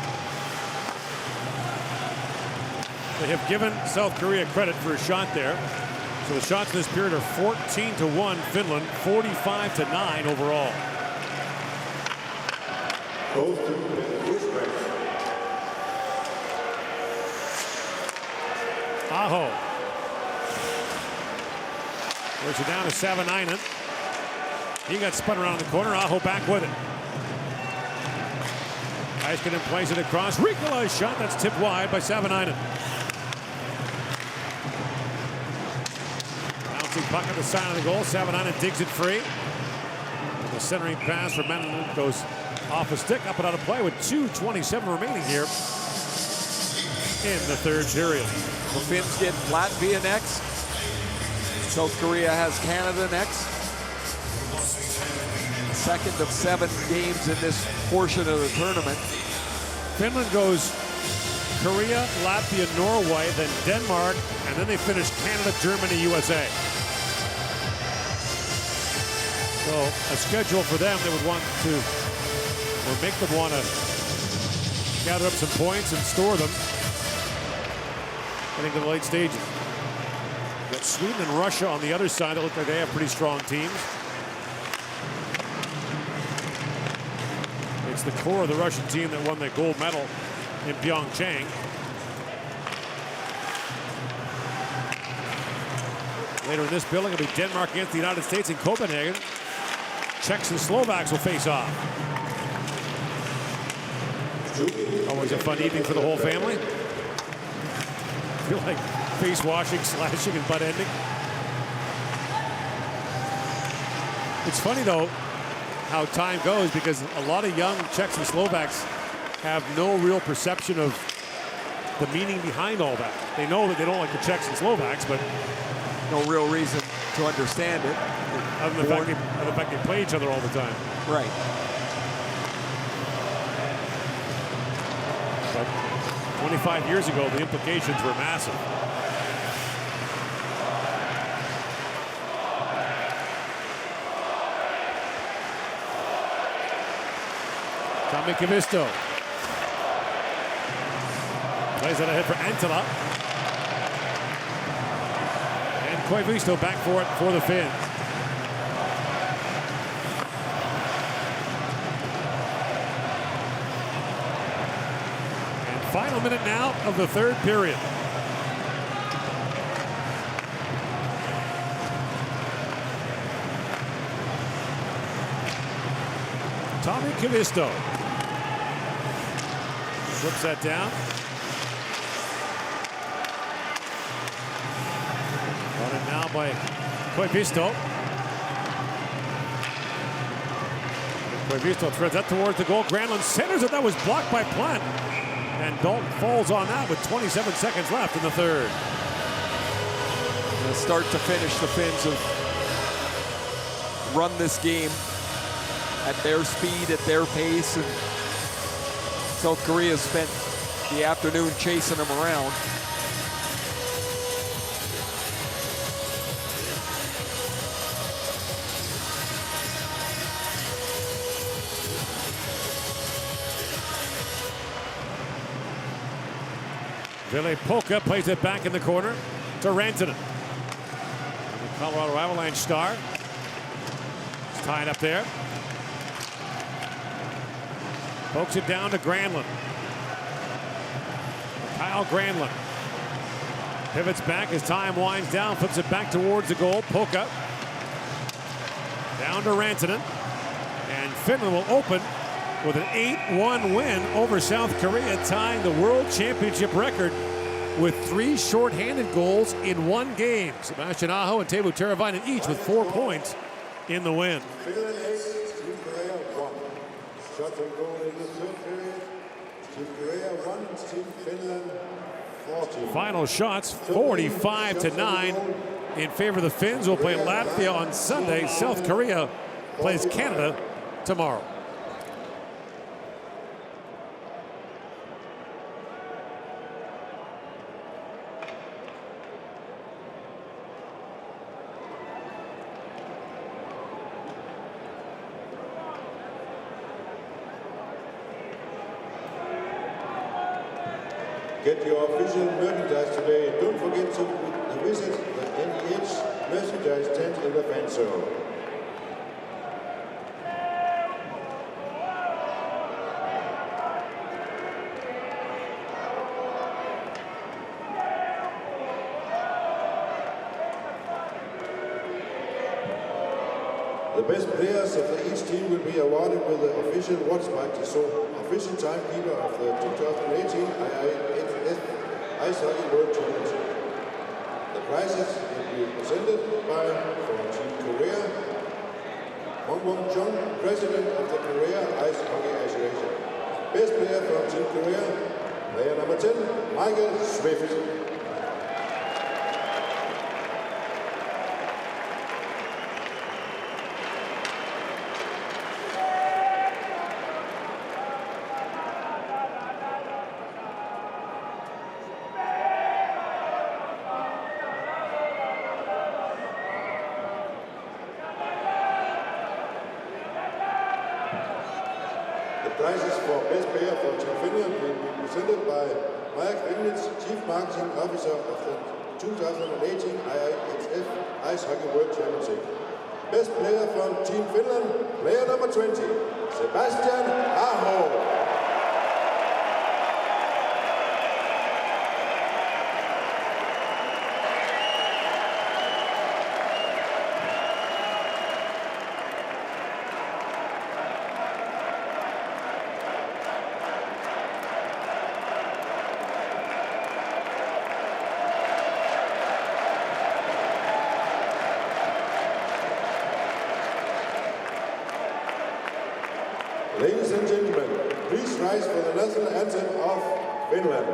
They have given South Korea credit for a shot there. So the shots in this period are 14-1 Finland, 45-9 overall. Aho. Works it down to Savanainen. He got spun around the corner. Aho back with it. Heiskanen plays it across. Rikkola's shot. That's tipped wide by Savanainen. Bouncing puck at the side of the goal. Savanainen digs it free. And the centering pass for Manning goes off a stick, up and out of play with 2:27 remaining here in the 3rd period. The Finns get Latvia next. South Korea has Canada next. 2nd of 7 games in this portion of the tournament. Finland goes Korea, Latvia, Norway, then Denmark, and then they finish Canada, Germany, USA. So a schedule for them they would want to, or make them want to gather up some points and store them getting to the late stages. Got Sweden and Russia on the other side that look like they have pretty strong teams. It's the core of the Russian team that won the gold medal in Pyeongchang. Later in this building, it'll be Denmark against the United States in Copenhagen. Czechs and Slovaks will face off. Always a fun evening for the whole family. Feel like face washing, slashing, and butt ending. It's funny though how time goes, because a lot of young Czechs and Slovaks have no real perception of the meaning behind all that. They know that they don't like the Czechs and Slovaks, but no real reason to understand it. Other than the fact they play each other all the time. Right. But 25 years ago, the implications were massive. Tommy Kavisto. Plays it ahead for Antila. And Koivisto back for it for the Finns. And final minute now of the third period. Tommy Kavisto flips that down. Brought in now by Koivisto. Koivisto threads that towards the goal. Granlund centers it. That was blocked by Plant. And Dalton falls on that with 27 seconds left in the third. The start to finish, the Finns have run this game at their speed, at their pace, and South Korea spent the afternoon chasing them around. Ville Polka plays it back in the corner to Rantanen. The Colorado Avalanche star. It's tied up there. Pokes it down to Granlund. Kyle Granlund pivots back as time winds down, flips it back towards the goal. Polka down to Rantanen. And Finland will open with an 8-1 win over South Korea, tying the World Championship record with 3 shorthanded goals in 1 game. Sebastian Aho and Teuvo Teravainen each with 4 points in the win. Finland 8, Team Korea 1. Shots on goal in the third period. Team Korea 1, Team Finland 14. Final shots 45-9 in favor of the Finns. Will play Latvia on Sunday. South Korea plays Canada tomorrow. Get your official merchandise today. Don't forget to visit the IIHF merchandise tent in the fan zone. The best players of each team will be awarded with the official watch by Tissot, official timekeeper of the 2018 IIHF Ice Hockey World Championship. The prizes will be presented by, from Team Korea, Wong Chung, President of the Korea Ice Hockey Association. Best player from Team Korea, player number 10, Michael Swift. Prizes for Best Player for Team Finland will be presented by Mike Ringlitz, Chief Marketing Officer of the 2018 IIHF Ice Hockey World Championship. Best Player from Team Finland, player number 20, Sebastian Aho. Ladies and gentlemen, please rise for the national anthem of Finland.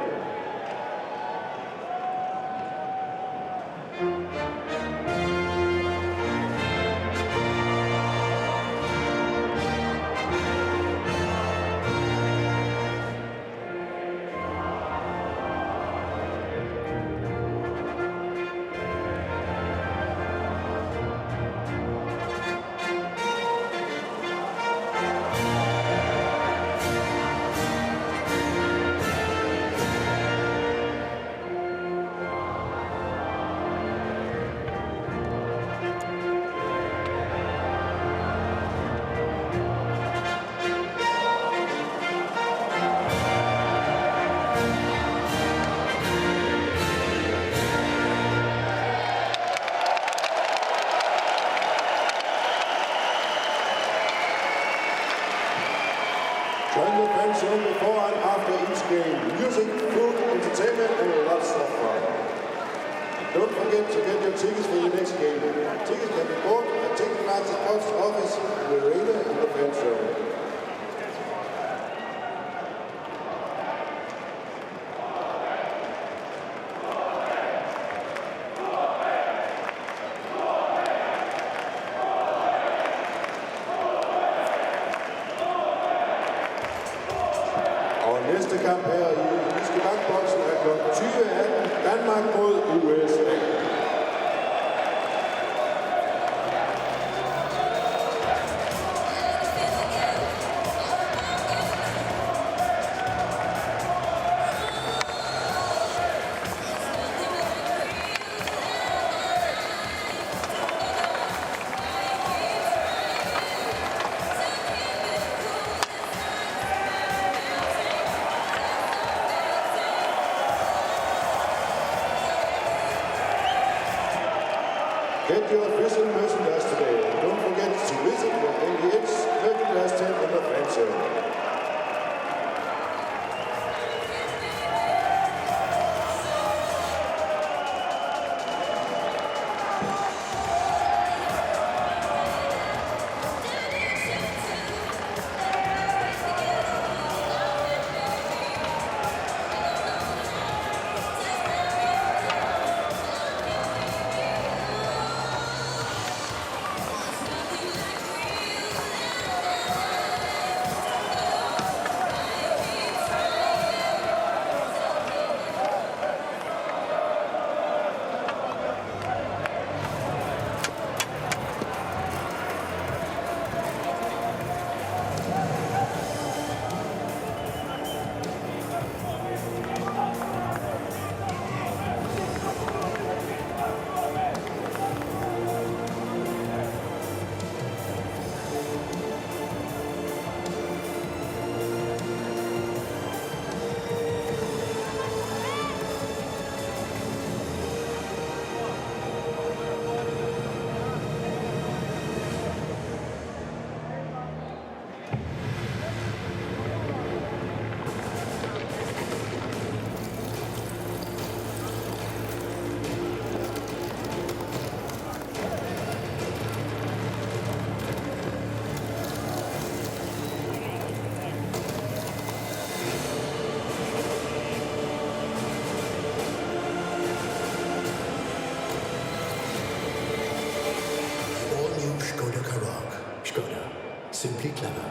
tickets for your next game. Tickets can be bought at Ticketmaster's post office in the arena in the fan zone. Og næste kamp her i Jyske Bankboksen er kl. 20:18 Danmark mod USA. Get your official merchandise today, and don't forget to visit your IIHF merchandise tent in the fan zone. Simply clever.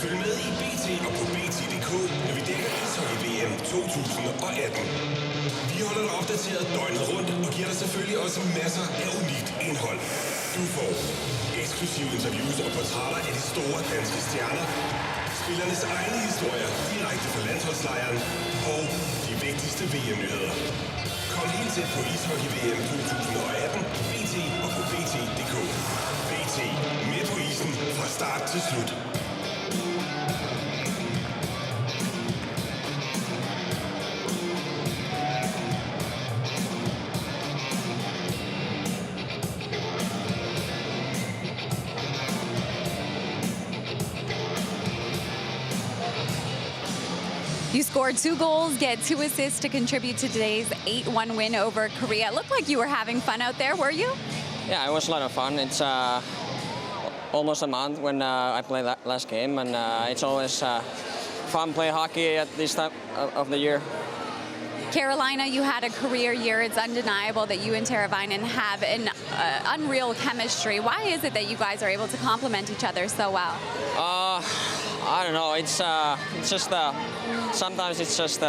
Følg med i BT og på BT.dk, når vi dækker ishockey-VM 2018. Vi holder dig opdateret døgnet rundt og giver dig selvfølgelig også masser af unikt indhold. Du får eksklusive interviews og portrætter af de store danske stjerner, spillernes egne historier direkte fra landsholdslejren og de vigtigste VM-nyheder. Kom helt tæt på ishockey-VM 2018, BT og på BT.dk. BT, med på isen fra start til slut. You scored 2 goals, get 2 assists to contribute to today's 8-1 win over Korea. It looked like you were having fun out there, were you? Yeah, it was a lot of fun. It's almost a month when I played that last game, and it's always fun play hockey at this time of the year. Carolina, you had a career year. It's undeniable that you and Teravainen have an unreal chemistry. Why is it that you guys are able to complement each other so well? I don't know. It's just sometimes it's just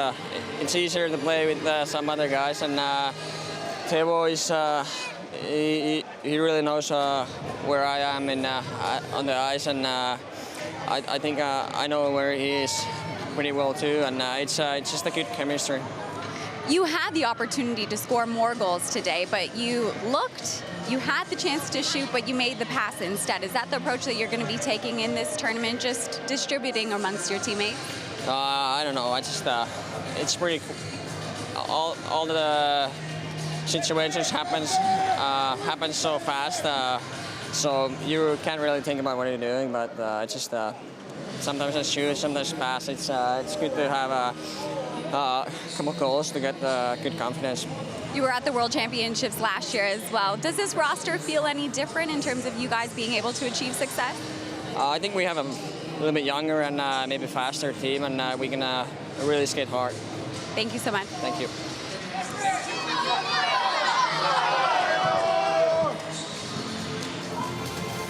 it's easier to play with some other guys, and Teuvo is he really knows where I am on the ice, and I think I know where he is pretty well too, and it's just a good chemistry. You had the opportunity to score more goals today, but you had the chance to shoot, but you made the pass instead. Is that the approach that you're going to be taking in this tournament, just distributing amongst your teammates? I don't know. I just it's pretty. All the situations happen so fast, so you can't really think about what you're doing. But it's just sometimes I shoot, sometimes pass. It's good to have a couple goals to get good confidence. You were at the World Championships last year as well. Does this roster feel any different in terms of you guys being able to achieve success? I think we have a little bit younger and maybe faster team, and we can really skate hard. Thank you so much. Thank you.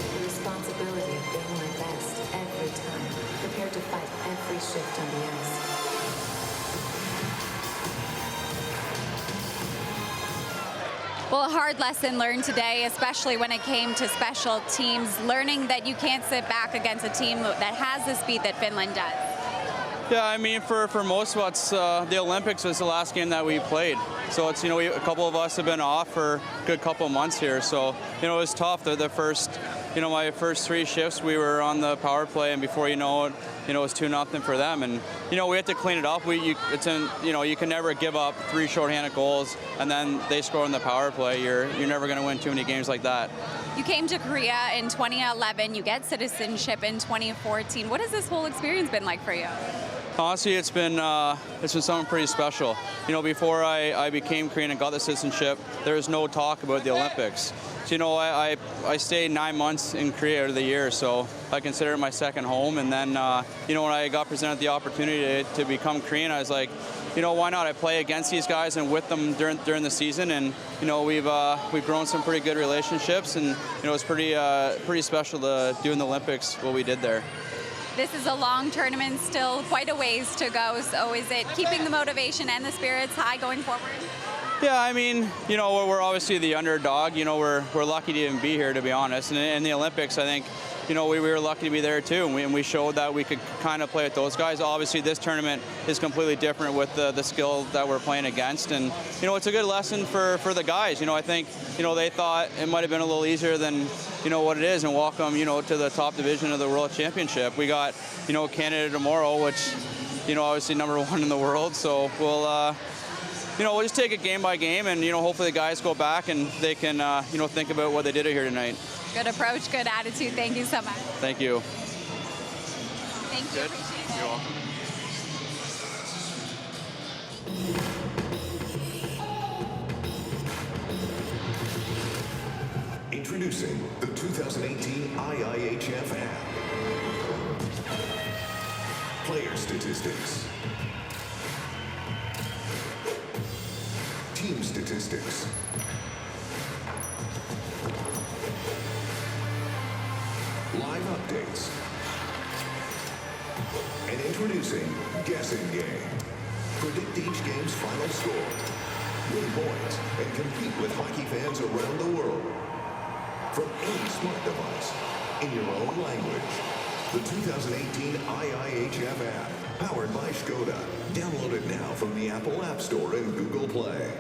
The responsibility of being my best every time, prepared to fight every shift on the ice. Well, a hard lesson learned today, especially when it came to special teams, learning that you can't sit back against a team that has the speed that Finland does. Yeah, I mean, for most of us, the Olympics was the last game that we played. So it's, a couple of us have been off for a good couple of months here. So, it was tough. The first, my first 3 shifts, we were on the power play, and before you know it, it was 2-0 for them. And, we had to clean it up. You can never give up 3 shorthanded goals, and then they score on the power play. You're never going to win too many games like that. You came to Korea in 2011. You get citizenship in 2014. What has this whole experience been like for you? Honestly, it's been something pretty special. Before I became Korean and got the citizenship, there was no talk about the Olympics. So, I stayed 9 months in Korea out of the year, so I consider it my second home. And then, when I got presented the opportunity to become Korean, I was like, why not? I play against these guys and with them during the season, and we've grown some pretty good relationships, and it's pretty special to do in the Olympics what we did there. This is a long tournament, still quite a ways to go. So is it keeping the motivation and the spirits high going forward? Yeah, I mean, we're obviously the underdog. We're lucky to even be here, to be honest. And in the Olympics, I think, we were lucky to be there too, and we showed that we could kind of play with those guys. Obviously, this tournament is completely different with the skill that we're playing against, and it's a good lesson for the guys. I think they thought it might have been a little easier than what it is, and welcome to the top division of the World Championship. We got Canada tomorrow, which obviously #1 in the world. So we'll just take it game by game, and hopefully the guys go back and they can think about what they did here tonight. Good approach, good attitude. Thank you so much. Thank you. Thank you. Appreciate it. You're welcome. Introducing the 2018 IIHF app. Player statistics. Team statistics. Live updates. And introducing Guessing Game. Predict each game's final score. Win points and compete with hockey fans around the world. From any smart device, in your own language. The 2018 IIHF app, powered by Skoda. Download it now from the Apple App Store and Google Play.